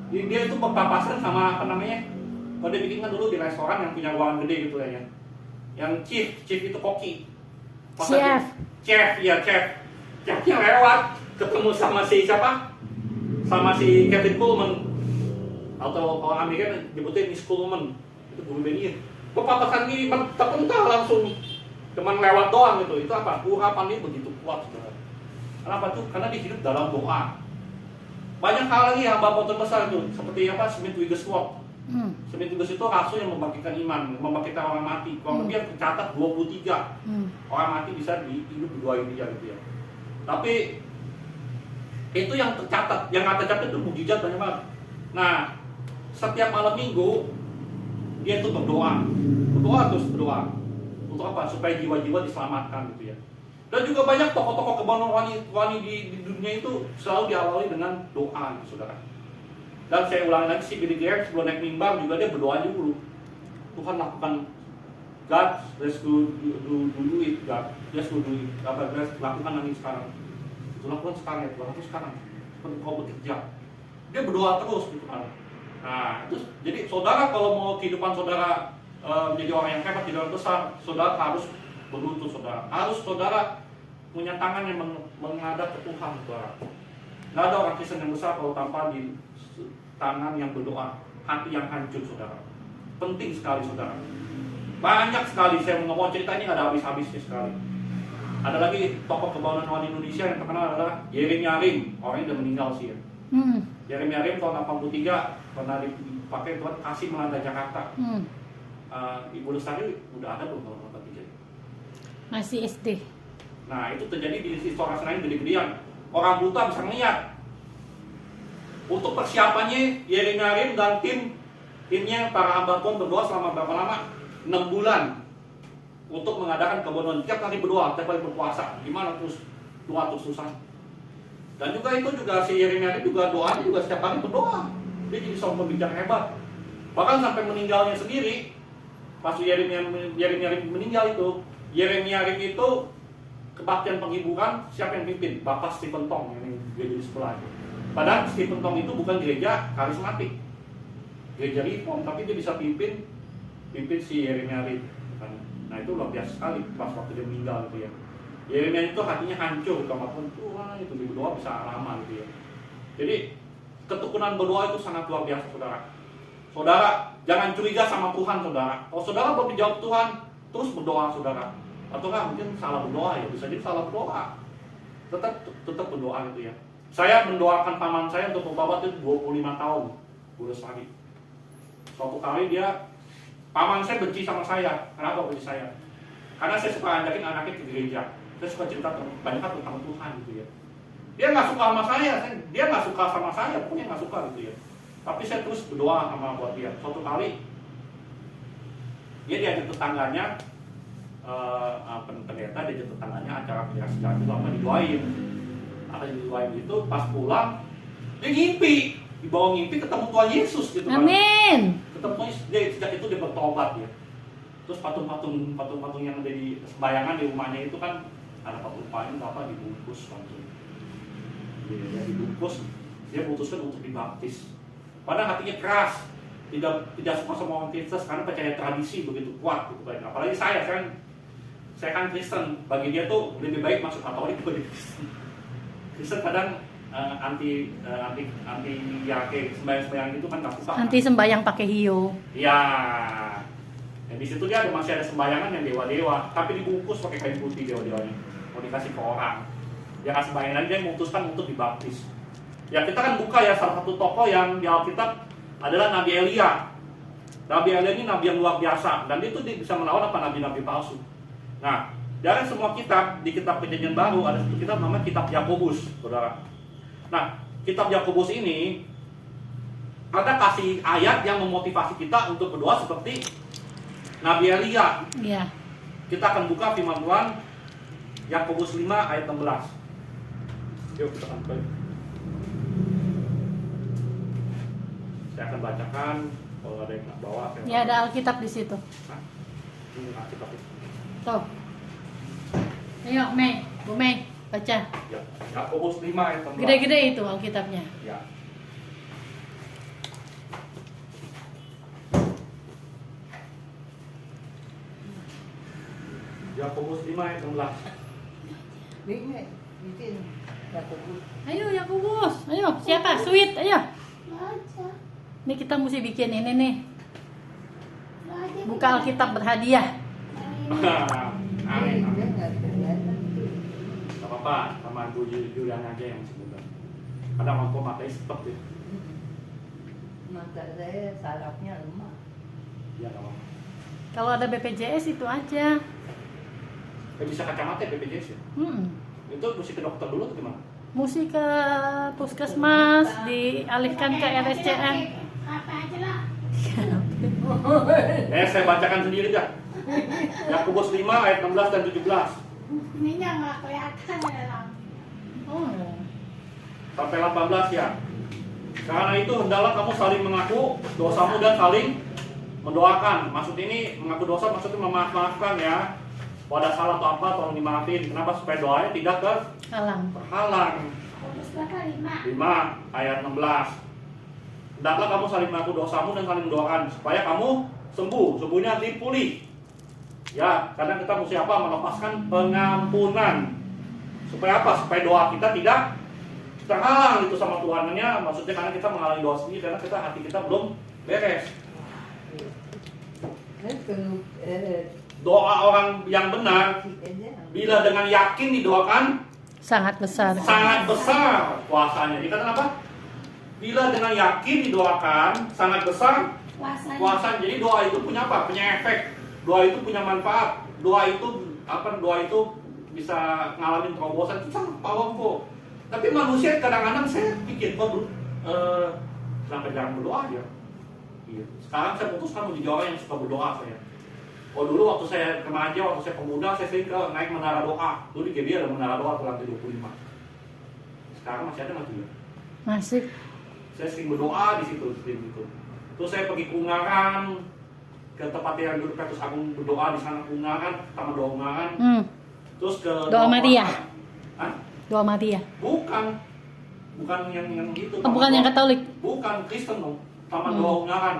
dia itu berpapasan sama apa namanya, kalau dia bikin kan dulu di restoran yang punya ruangan gede gitu ya, yang chief itu koki, chefnya lewat ketemu sama si siapa, sama si Kathryn Kuhlman, atau orang Amerika nyebutnya Miss Kuhlman, itu guru Benny Hinn. Berpapasan ini terpental langsung, cuman lewat doang gitu. Itu apa? Urapan ini begitu kuat, saudara. Kenapa tuh? Karena dia hidup dalam doa. Banyak hal lagi yang Bapak terbesar itu, seperti apa? Smith Wigglesworth. Smith Wigglesworth itu rasul yang membangkitkan iman, membangkitkan orang mati. Kalau lebih tercatat 23 orang mati bisa hidup didoain dia gitu ya. Tapi itu yang tercatat, yang nggak tercatat itu mukjizat banyak banget. Nah, setiap malam minggu dia itu berdoa terus. Untuk apa? Supaya jiwa-jiwa diselamatkan gitu ya. Dan juga banyak tokoh-tokoh kebanuan rohani di dunia itu selalu diawali dengan doa gitu, saudara. Dan saya ulangi lagi, si Billy Graham sebelum naik mimbar juga dia berdoa dulu. Tuhan lakukan, God, let's go do it, God, let's go do it. Lakukan nanti sekarang. Itu lakukan sekarang ya, lakukan sekarang. Kau bekerja. Dia berdoa terus gitu kan. Nah, itu jadi saudara kalau mau kehidupan saudara menjadi orang yang hebat, jadi orang besar, saudara harus berlutut, saudara. Harus saudara punya tangan yang menghadap ke Tuhan, saudara. Nggak ada orang Kristen yang besar kalau tanpa di tangan yang berdoa, hati yang hancur, saudara. Penting sekali, saudara. Banyak sekali saya mau ngomong cerita ini nggak ada habis-habisnya sekali. Ada lagi tokoh kebanuan rohani Indonesia yang terkenal adalah Yeremia Rim. Orangnya udah meninggal sih ya. Yeremia Rim tahun 83 pernah dipakai Tuhan kasih melanda Jakarta. Ibu Lestari udah ada belum tahun 83? Masih SD. Nah itu terjadi di Istora Senayan gede-gedean. Orang buta bisa ngeliat. Untuk persiapannya Yeremia Rim dan timnya para hamba Tuhan berdoa selama berapa lama? 6 bulan untuk mengadakan kebanuan. Tiap kali berdoa, tiap kali berpuasa. Gimana terus doa terus susah. Dan juga itu juga si Yeremia Rim juga doanya juga setiap kali berdoa. Dia jadi seorang pembicara hebat. Bahkan sampai meninggalnya sendiri, pas Yeremia Rim meninggal itu, Yeremia Rim itu kebaktian penghiburan, siapa yang pimpin? Bapak Stephen Tong yang gereja di sebelah itu. Padahal Stephen Tong itu bukan gereja karismatik, gereja reform, tapi dia bisa pimpin si Yeremia Reed. Nah itu luar biasa sekali pas waktu dia meninggal gitu ya. Yeremia itu hatinya hancur sama Tuhan, itu berdoa bisa lama gitu ya. Jadi ketekunan berdoa itu sangat luar biasa, saudara. Saudara jangan curiga sama Tuhan, saudara. Kalau saudara belum dijawab Tuhan, terus berdoa, saudara. Atau kan mungkin salah berdoa ya, bisa jadi salah berdoa. Tetap berdoa gitu ya. Saya mendoakan paman saya untuk membawa itu 25 tahun, Bu Lestari. Suatu kali paman saya benci sama saya. Kenapa benci saya? Karena saya suka ajakin anaknya ke gereja. Saya suka cerita banyak tentang Tuhan gitu ya. Dia nggak suka sama saya, dia nggak suka sama saya, pokoknya nggak suka gitu ya. Tapi saya terus berdoa sama buat dia. Suatu kali dia diajak tetangganya, pendeta diajak tetangganya acara penjelasan sejarah itu apa didoain gitu. Pas pulang dia ngimpi, di bawah ngimpi ketemu Tuhan Yesus gitu kan. Amin. Ketemu Yesus, sejak itu dia bertobat ya. Terus patung-patung yang ada di sembayangan di rumahnya itu kan ada patung apa dibungkus langsung. Dia dibungkus, dia memutuskan untuk dibaptis. Padahal hatinya keras, tidak suka sama orang Kristen karena percaya tradisi begitu kuat gitu kan. Apalagi saya kan Kristen, bagi dia tuh lebih baik masuk Katolik daripada Kristen. Kristen kadang anti yake sembahyang itu kan nggak suka. Anti sembahyang pakai hiu. Ya, di situ dia masih ada sembayangan yang dewa-dewa, tapi dibungkus pakai kain putih dewa-dewanya, mau dikasih ke orang. Dia kasih sembahyang, dia memutuskan untuk dibaptis. Ya kita kan buka ya salah satu tokoh yang di Alkitab adalah Nabi Elia. Nabi Elia ini nabi yang luar biasa, dan itu dia bisa melawan apa nabi-nabi palsu. Nah, dari semua kitab, di kitab Perjanjian Baru ada satu kitab namanya Kitab Yakobus, saudara. Nah, Kitab Yakobus ini ada kasih ayat yang memotivasi kita untuk berdoa seperti Nabi Elia. Iya. Kita akan buka firman Tuhan Yakobus 5 ayat 16. Yuk kita akan buka. Saya akan bacakan, kalau ada yang nggak bawa. Ya ada Alkitab di situ. Hah? Ini Alkitab itu. Tuh. Ayo, Mei, Bu Mei, baca. Ya, Yakobus 5 ayat 16. Gede-gede itu Alkitabnya. Ya. Yakobus 5 ayat 16. Bikin Yakobus. Ayo Yakobus, ayo siapa? Sweet, ayo. Baca. Ini kita mesti bikin ini nih. Baca. Buka Alkitab berhadiah. Amin. Dia nggak kelihatan. Gak apa-apa, sama Bu Julian aja yang sebentar. Kadang mampu matanya stop gitu. Mata saya sarafnya lemah. Ya gak apa-apa. Kalau ada BPJS itu aja. Bisa kacamata ya BPJS ya? Itu mesti ke dokter dulu atau gimana? Mesti ke puskesmas, dialihkan ke RSCM. Apa aja lah. Saya bacakan sendiri dah. Yakobus 5 ayat 16 dan 17. Ininya nggak kelihatan ya dalam. Oh. Sampai 18 ya. Karena itu hendaklah kamu saling mengaku dosamu dan saling mendoakan. Maksud ini mengaku dosa maksudnya memaaf-maafkan ya. Kalau ada salah atau apa tolong dimaafin. Kenapa? Supaya doanya tidak terhalang. Fokus berapa? 5. 5 ayat 16. Hendaklah kamu saling mengaku dosamu dan saling mendoakan supaya kamu sembuh. Sembuhnya nanti pulih. Ya, karena kita mesti apa? Melepaskan pengampunan. Supaya apa? Supaya doa kita tidak terhalang itu sama Tuhannya. Maksudnya karena kita menghalangi doa sendiri karena hati kita belum beres. Doa orang yang benar bila dengan yakin didoakan Sangat besar. sangat besar kuasanya. Dikatakan apa? Bila dengan yakin didoakan sangat besar kuasanya. Jadi doa itu punya apa? Punya efek. Doa itu punya manfaat. Doa itu bisa ngalamin terobosan. Itu sangat powerful. Tapi manusia kadang-kadang saya pikir kenapa jarang berdoa aja. Iya. Sekarang saya putuskan menjadi orang yang suka berdoa saya. Oh dulu waktu saya remaja, waktu saya pemuda, saya sering naik menara doa. Dulu di GBI ada menara doa ke lantai 25. Sekarang masih ada nggak tuh ya? Masih. Saya sering berdoa di situ, Terus saya pergi ke Ungaran, ke tempat yang dulu Petrus Agung berdoa di sana Ungaran, sama doa Ungaran. terus ke Doa Maria. Hah? Doa Maria. Bukan yang gitu. Oh, bukan yang Katolik. Bukan Kristen dong. Sama Hmm. doa ungaran.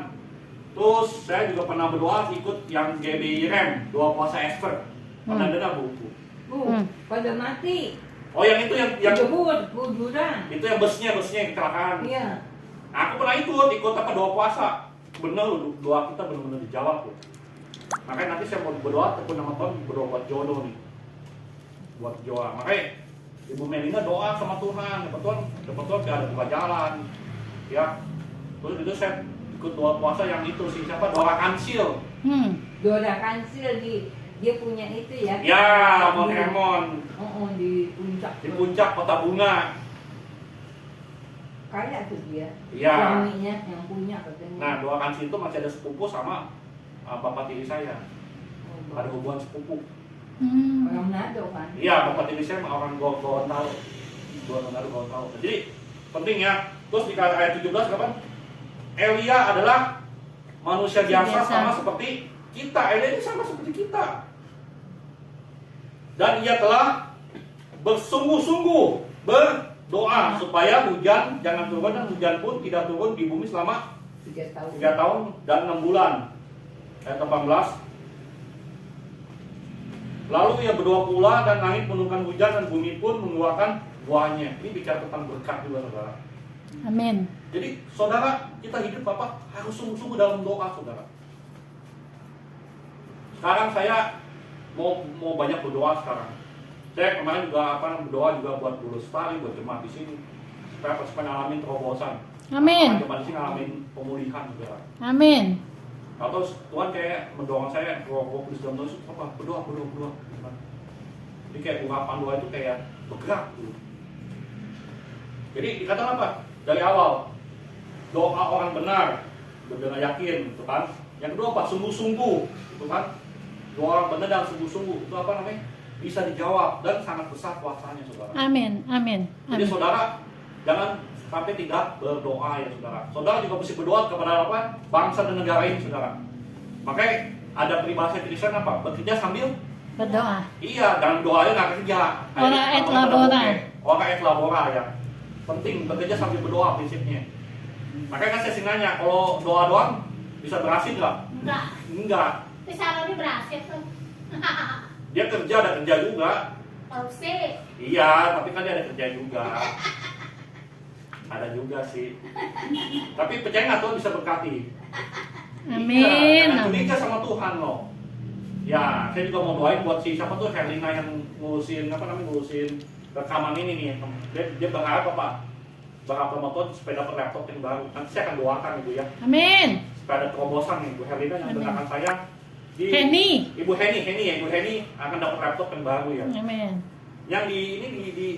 Terus saya juga pernah berdoa ikut yang GBI Rem, doa puasa expert. Pernah dengar buku. Pada mati. Oh yang itu yang Kuburan. itu yang busnya yang kecelakaan. Iya. Aku pernah ikut apa doa puasa. Bener loh, doa kita benar-benar dijawab loh. Makanya nanti saya mau berdoa ataupun nama Tuhan berdoa buat jodoh nih. Buat doa. Makanya Ibu Melina doa sama Tuhan, dapat Tuhan gak ada buka jalan. Ya. Terus itu saya ikut doa puasa yang itu sih siapa? Doa Kansil. Doa Kansil dia punya itu ya. Ya, Mount Hermon. Di puncak. Di puncak Kota Bunga. Kaya tuh dia. Iya. Suaminya yang punya katanya. Nah, doa Kansil itu masih ada sepupu sama bapak tiri saya. Ada hubungan sepupu. Orang Manado kan. Iya, bapak tiri saya orang Gorontalo. Gorontalo. Jadi penting ya. Terus di ayat 17 kapan? Elia adalah manusia biasa sama seperti kita. Elia ini sama seperti kita. Dan ia telah bersungguh-sungguh berdoa supaya hujan jangan turun dan hujan pun tidak turun di bumi selama 3 tahun. 3 tahun dan 6 bulan. Ayat 18. Lalu ia berdoa pula dan langit menurunkan hujan dan bumi pun mengeluarkan buahnya. Ini bicara tentang berkat juga saudara. Amin. Jadi saudara kita hidup apa harus sungguh-sungguh dalam doa saudara. Sekarang saya mau banyak berdoa sekarang. Saya kemarin juga berdoa juga buat Bu Lestari, buat jemaat di sini supaya ngalamin terobosan. Amin. Jemaat di sini ngalamin pemulihan saudara. Amin. Atau Tuhan kayak mendorong saya fokus dalam doa itu apa? Berdoa. Jadi kayak ungkapan doa itu kayak bergerak gitu. Jadi dikatakan apa? Dari awal doa orang benar dengan yakin, gitu kan? Yang kedua apa? Sungguh-sungguh, gitu kan? Doa orang benar dan sungguh-sungguh itu apa namanya? Bisa dijawab dan sangat besar kuasanya, saudara. Amin. Jadi saudara jangan sampai tidak berdoa ya saudara. Saudara juga mesti berdoa kepada apa? Bangsa dan negara ini saudara. Makanya ada peribahasa Kristen apa? Bekerja sambil Berdoa. iya, jangan doanya nggak kerja. Ora et labora. Ora et labora ya. Penting bekerja sambil berdoa prinsipnya. Makanya kan saya sih nanya, kalau doa doang bisa berhasil nggak? Enggak. Tapi salary berhasil tuh. Dia kerja ada kerja juga. Korupsi. Iya, tapi kan dia ada kerja juga. Ada juga sih. Tapi percaya nggak Tuhan bisa berkati? Amin. Iya, jangan curiga sama Tuhan loh. Ya, saya juga mau doain buat si siapa tuh Herlina yang ngurusin rekaman ini nih. Dia berharap apa? Berharap sama Tuhan supaya dapat laptop yang baru. Nanti saya akan doakan Ibu ya. Amin. Supaya ada terobosan nih, Bu Herlina yang Amin. doakan saya. Ibu Heni akan dapat laptop yang baru ya. Amin. Yang di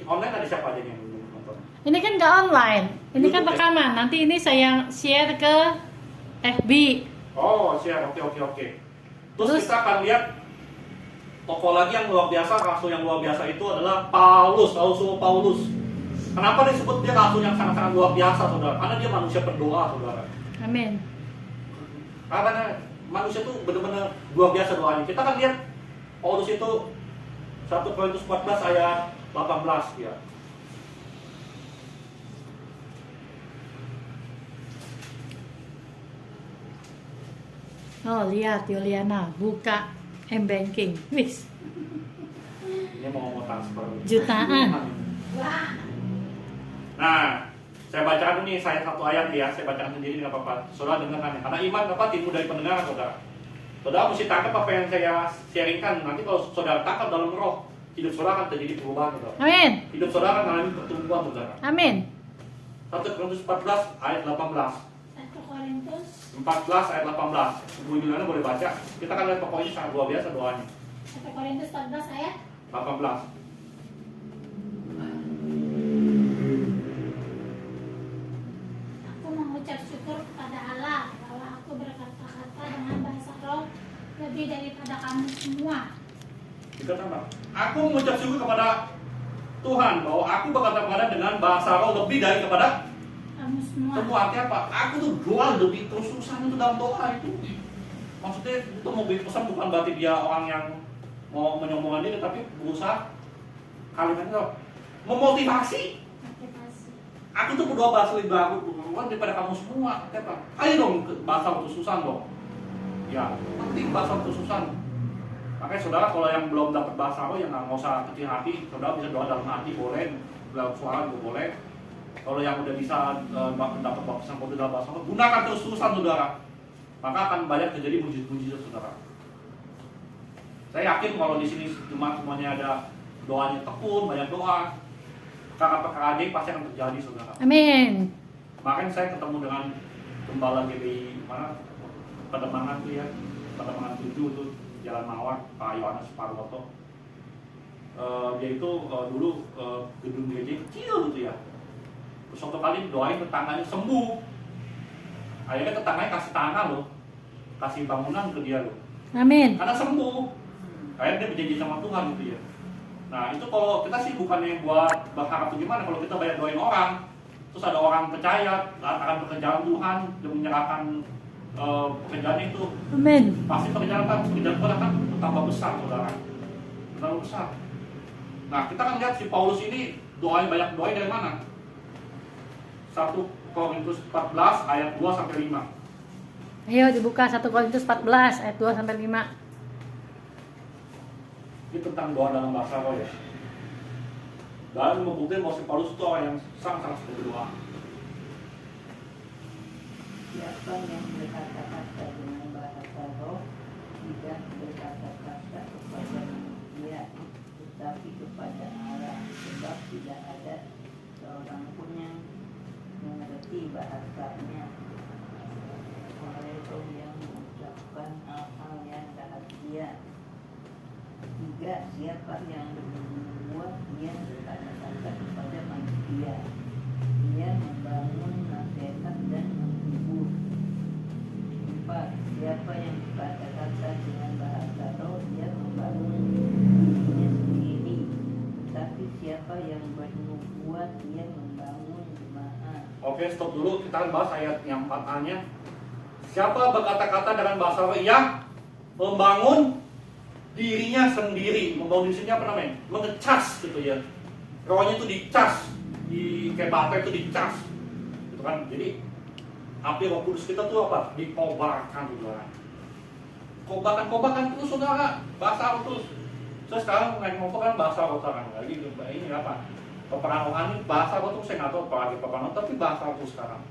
online ada siapa aja nih yang nonton? Ini kan nggak online. Ini kan YouTube ya? rekaman. Nanti ini saya share ke FB. Oh, siap. Oke. Terus kita akan lihat tokoh lagi yang luar biasa, rasul yang luar biasa itu adalah Paulus. Kenapa disebut dia rasul yang sangat-sangat luar biasa, saudara? Karena dia manusia pendoa, saudara. Amin. Karena manusia itu benar-benar luar biasa doanya. Kita akan lihat Paulus itu 1 Korintus 14 ayat 18 ya. Oh, lihat Yuliana buka M-Banking. Wis, Ini mau transfer jutaan. Wah. Nah, saya bacakan ini saya satu ayat ya, saya bacakan sendiri nggak apa-apa. Saudara dengarkan ya. Karena iman dapat timbul dari pendengaran, saudara. Saudara mesti tangkap apa yang saya sharingkan. Nanti kalau saudara tangkap dalam roh, hidup saudara akan terjadi perubahan, saudara. Amin. Hidup saudara akan mengalami pertumbuhan, saudara. Amin. 1 Korintus 14 ayat 18. 1 Korintus 14 ayat 18. Ibu Juliana boleh baca. Kita akan lihat pokoknya sangat luar biasa doanya. 1 Korintus 14 ayat 18. Aku mengucap syukur kepada Allah bahwa aku berkata-kata dengan bahasa roh lebih daripada kamu semua. Dikatakan, aku mengucap syukur kepada Tuhan bahwa aku berkata-kata dengan bahasa roh lebih daripada Kamu semua. semua. Artinya apa? Aku tuh doa lebih terus susah itu dalam doa itu. Maksudnya itu mau beri pesan bukan berarti dia orang yang mau menyombongkan diri, tapi berusaha kalimatnya memotivasi. Motivasi. Aku tuh berdoa bahasa lebih bagus bukan daripada kamu semua. Apa? Ayo dong bahasa khususan dong. Ya, penting bahasa khususan. Makanya saudara kalau yang belum dapat bahasa roh, yang nggak usah kecil hati, saudara bisa doa dalam hati boleh, dalam suara juga boleh. Kalau yang udah bisa dapat baptisan kudus dalam bahasa roh, gunakan terus terusan saudara. Maka akan banyak terjadi mujizat-mujizat saudara. Saya yakin kalau di sini cuma semuanya ada doanya tekun, banyak doa, perkara-perkara ajaib pasti akan terjadi saudara. Amin. Makanya saya ketemu dengan gembala GBI mana Pademangan tuh ya, Pademangan 7 tuh Jalan Mawar, Pak Yohanes Parwoto. Dia itu dulu gedung gereja kecil gitu ya. Terus suatu kali doain tetangganya sembuh. Akhirnya tetangganya kasih tanah loh, kasih bangunan ke dia loh. Amin. Karena sembuh. Akhirnya dia berjanji sama Tuhan gitu ya. Nah itu kalau kita sih bukannya buat berharap gimana, kalau kita banyak doain orang, terus ada orang percaya akan pekerjaan Tuhan dan menyerahkan pekerjaan itu, Amin. pasti pekerjaan Tuhan akan tambah besar saudara, terlalu besar. Nah kita kan lihat si Paulus ini doain banyak doain dari mana? 1 Korintus 14 ayat 2 sampai 5. Ayo dibuka 1 Korintus 14 ayat 2 sampai 5. Ini tentang doa dalam bahasa roh ya. Dan membuktikan bahwa si Paulus itu orang yang sangat-sangat suka berdoa. Siapa yang berkata-kata dengan bahasa roh tidak berkata-kata kepada manusia, tetapi kepada Allah, sebab tidak ada seorang pun yang mengerti bahasanya. Oleh roh yang mengucapkan hal-hal yang rahasia. Tiga, siapa yang membuat dia berkata-kata kepada manusia, dia membangun nasihat dan menghibur. 4, siapa yang berkata-kata dengan bahasa roh, dia membangun dirinya sendiri. Tapi siapa yang bernubuat, dia membangun jemaat. Oke, stop dulu. Kita akan bahas ayat yang 4a-nya. Siapa berkata-kata dengan bahasa roh? Ia membangun dirinya sendiri. Membangun dirinya apa namanya? Mengecas gitu ya. Rohnya itu dicas, di kayak baterai itu dicas. Gitu kan. Jadi api Roh Kudus kita tuh apa? Dikobarkan saudara. Kobarkan terus saudara. Bahasa roh terus. Saya sekarang naik motor kan bahasa roh sekarang. Lagi ini apa? Peperangan rohani bahasa roh tuh saya nggak tahu apalagi peperangan, tapi bahasa roh sekarang.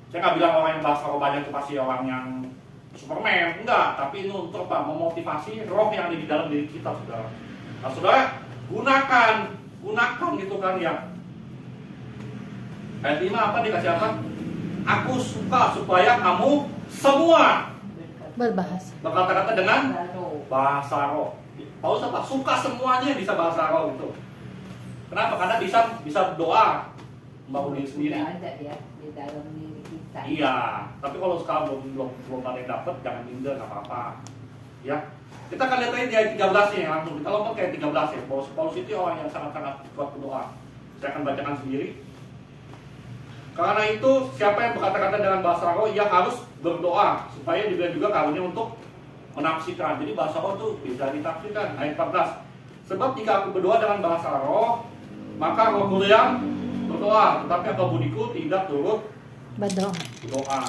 Saya nggak bilang orang yang bahasa roh banyak itu pasti orang yang Superman, enggak, tapi ini untuk apa? Memotivasi roh yang ada di dalam diri kita, saudara. Nah, saudara, gunakan gitu kan ya. Ayat 5 apa dikasih apa? Aku suka supaya kamu semua Berbahasa. berkata-kata dengan bahasa roh. Paulus apa? Suka semuanya bisa bahasa roh itu. Kenapa? Karena bisa doa membangun diri sendiri. Tidak ada ya di dalam diri kita. Iya, tapi kalau sekarang belum ada yang dapat, jangan minder, nggak apa-apa. Ya, kita akan lihat aja di ayat 13 nya langsung. Kita lompat ke ayat 13 ya. Paulus itu orang yang sangat-sangat kuat berdoa. Saya akan bacakan sendiri. Karena itu, siapa yang berkata-kata dengan bahasa roh, ia harus berdoa supaya diberi juga karunia untuk menafsirkan. Jadi bahasa roh itu bisa ditafsirkan. Ayat 14. Sebab jika aku berdoa dengan bahasa roh, maka rohmu yang berdoa, tetapi aku budiku tidak turut berdoa.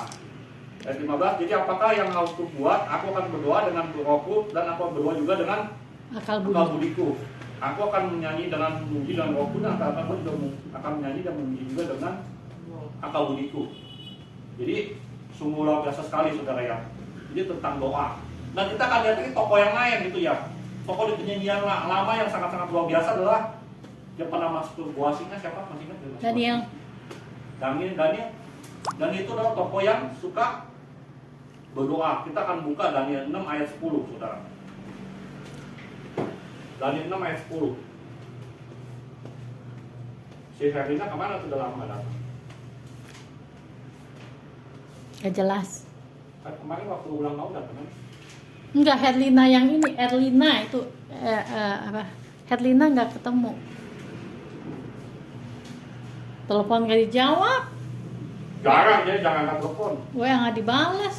Ayat 15, jadi apakah yang harus kubuat? Aku akan berdoa dengan rohku dan aku berdoa juga dengan Akal budiku. Aku akan menyanyi dengan memuji dan rohku dan aku juga akan menyanyi dan memuji juga dengan akal budiku. Jadi sungguh luar biasa sekali saudara ya. Jadi tentang doa. Dan kita akan lihat lagi tokoh yang lain gitu ya. Tokoh di penyanyian lama yang sangat-sangat luar biasa adalah yang pernah masuk ke gua singa siapa? Masih ingat? Daniel. Dan itu adalah tokoh yang suka berdoa. Kita akan buka Daniel 6 ayat 10 saudara. Daniel 6 ayat 10. Si Herlina kemana sudah lama datang? Gak jelas. Kemarin waktu ulang tahun datang kan? Enggak, Herlina yang ini, Erlina itu apa? Herlina nggak ketemu. Telepon gak dijawab. Jarang dia jangan angkat telepon. Gue nggak dibalas.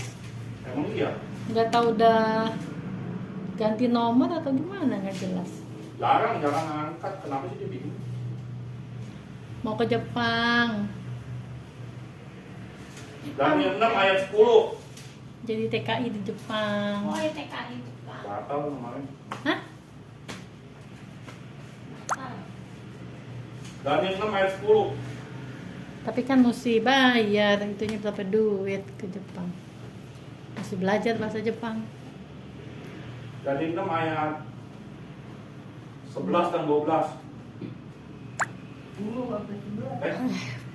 Emang iya? Nggak tahu udah Ganti nomor atau gimana nggak jelas. Jarang angkat. Kenapa sih dia bingung? Mau ke Jepang. Daniel 6 ayat 10. Jadi TKI di Jepang. Oh, ya TKI bukan. Batal kemarin. Hah? Ah, Daniel 6 ayat 10. Tapi kan mesti bayar, itunya berapa duit ke Jepang. Masih belajar bahasa Jepang. Daniel 6 ayat 11 dan 12.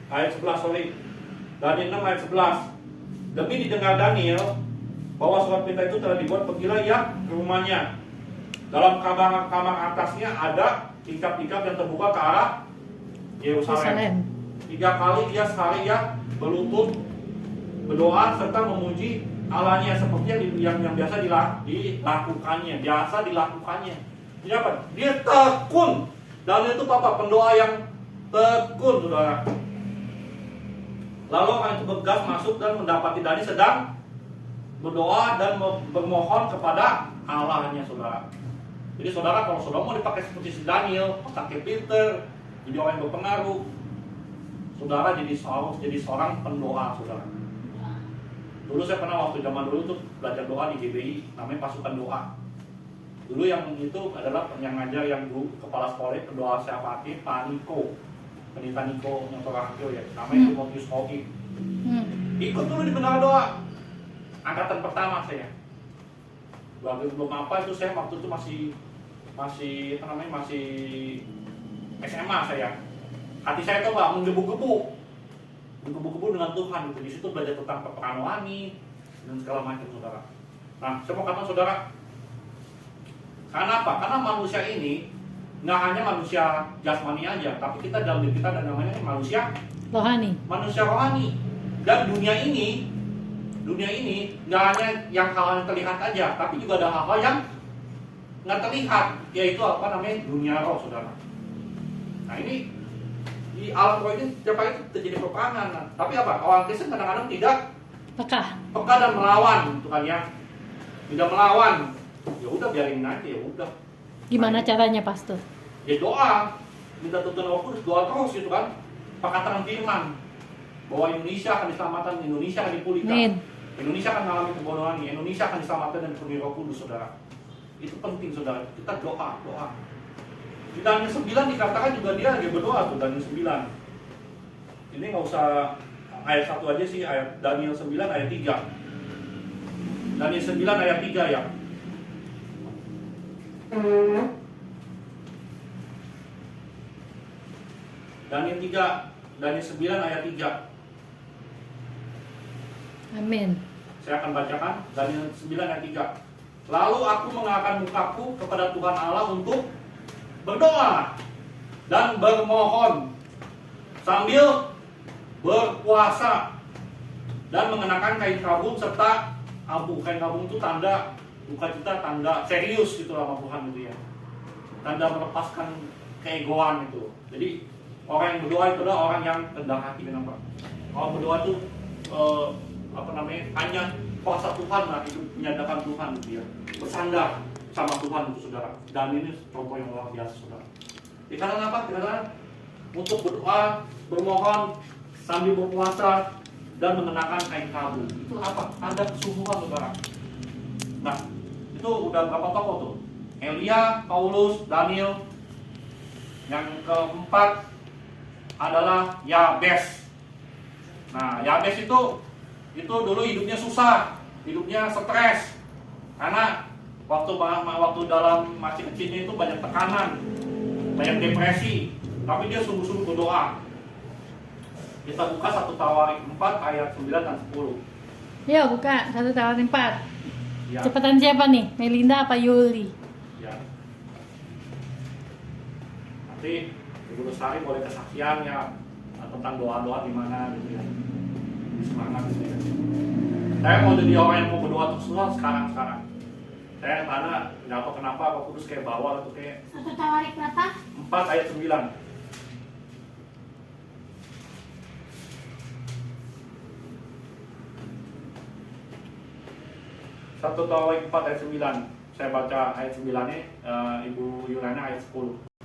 Ayat 11, sorry. Daniel 6 ayat 11. Demi didengar Daniel bahwa surat perintah itu telah dibuat, pergilah ia ke rumahnya. Dalam kamar atasnya ada tingkap-tingkap yang terbuka ke arah Yerusalem. Yerusalem. 3 kali dia sehari ya berlutut, berdoa serta memuji Allahnya seperti yang biasa dilakukannya. Jadi apa? Dia tekun. Daniel itu apa? Pendoa yang tekun, saudara. Lalu orang itu bergegas masuk dan mendapati Daniel sedang berdoa dan bermohon kepada Allahnya, saudara. Jadi saudara, kalau saudara mau dipakai seperti si Daniel, pakai Peter, jadi orang yang berpengaruh, saudara jadi seorang pendoa, saudara. Dulu saya pernah waktu zaman dulu tuh belajar doa di GBI, namanya pasukan doa. Dulu yang itu adalah yang ngajar yang dulu kepala sekolah pendoa siapa Pak Niko. Penita Niko yang terakhir ya, namanya Timotius Hoki. Ikut dulu di menara doa. Angkatan pertama saya. Belum apa itu saya waktu itu masih SMA saya. Hati saya tuh Pak menggebu-gebu dengan Tuhan gitu. Di situ belajar tentang peperangan rohani dan segala macam, saudara. Nah, saya mau katakan saudara, karena apa? Karena manusia ini nggak hanya manusia jasmani aja, tapi kita dalam diri kita ada namanya manusia rohani. Dan dunia ini nggak hanya yang hal yang terlihat aja, tapi juga ada hal-hal yang nggak terlihat, yaitu apa namanya dunia roh, saudara. Nah ini di alam roh ini setiap hari terjadi peperangan. Nah, tapi apa? Orang Kristen kadang-kadang tidak peka dan melawan, gitu kan ya? Tidak melawan. Ya udah biarin aja, ya udah. Gimana caranya, Pastor? Ya doa, minta tuntunan Roh Kudus, doa terus gitu kan. Pakatan firman bahwa Indonesia akan diselamatkan, Indonesia akan dipulihkan. Amin. Indonesia akan mengalami kebodohan, Indonesia akan diselamatkan dan dipenuhi Roh Kudus, saudara. Itu penting, saudara. Kita doa. Di Daniel 9 dikatakan juga dia lagi berdoa tuh, Daniel 9. Ini nggak usah ayat 1 aja sih, ayat Daniel 9 ayat 3. Daniel 9 ayat 3 ya. Daniel 9 ayat 3. Amin. Saya akan bacakan Daniel 9 ayat 3. Lalu aku mengangkat mukaku kepada Tuhan Allah untuk berdoa dan bermohon sambil berpuasa dan mengenakan kain kabung serta abu. Kain kabung itu tanda sukacita, tanda serius gitu sama Tuhan gitu ya. Tanda melepaskan keegoan itu. Jadi orang yang berdoa itu adalah orang yang rendah hati, kenapa? Kalau berdoa itu hanya kuasa Tuhan lah, itu menyatakan Tuhan gitu ya. Bersandar sama Tuhan itu, saudara. Dan ini contoh yang luar biasa, saudara. Dikatakan apa? Dikatakan untuk berdoa, bermohon sambil berpuasa dan mengenakan kain kabung. Itu apa? Tanda kesungguhan, saudara. Nah, itu udah berapa tokoh tuh? Elia, Paulus, Daniel. Yang keempat adalah Yabes. Nah, Yabes itu dulu hidupnya susah, hidupnya stres, karena waktu dalam masih kecilnya itu banyak tekanan, banyak depresi, tapi dia sungguh-sungguh berdoa. Kita buka 1 Tawarik 4 ayat 9 dan 10. Ya, buka 1 Tawarik 4. Ya. Cepetan siapa nih? Melinda apa Yuli? Ya. Nanti Ibu Lestari boleh kesaksian ya tentang doa-doa di mana gitu ya. Di semangat gitu ya. Saya mau jadi orang yang mau berdoa terus sekarang. Saya karena nggak tahu kenapa Roh Kudus kayak bawah atau kayak 1 Tawarik berapa? 4 ayat 9. 1 Tawarik 4 ayat 9. saya baca ayat 9-nya, Ibu Yunana ayat 10.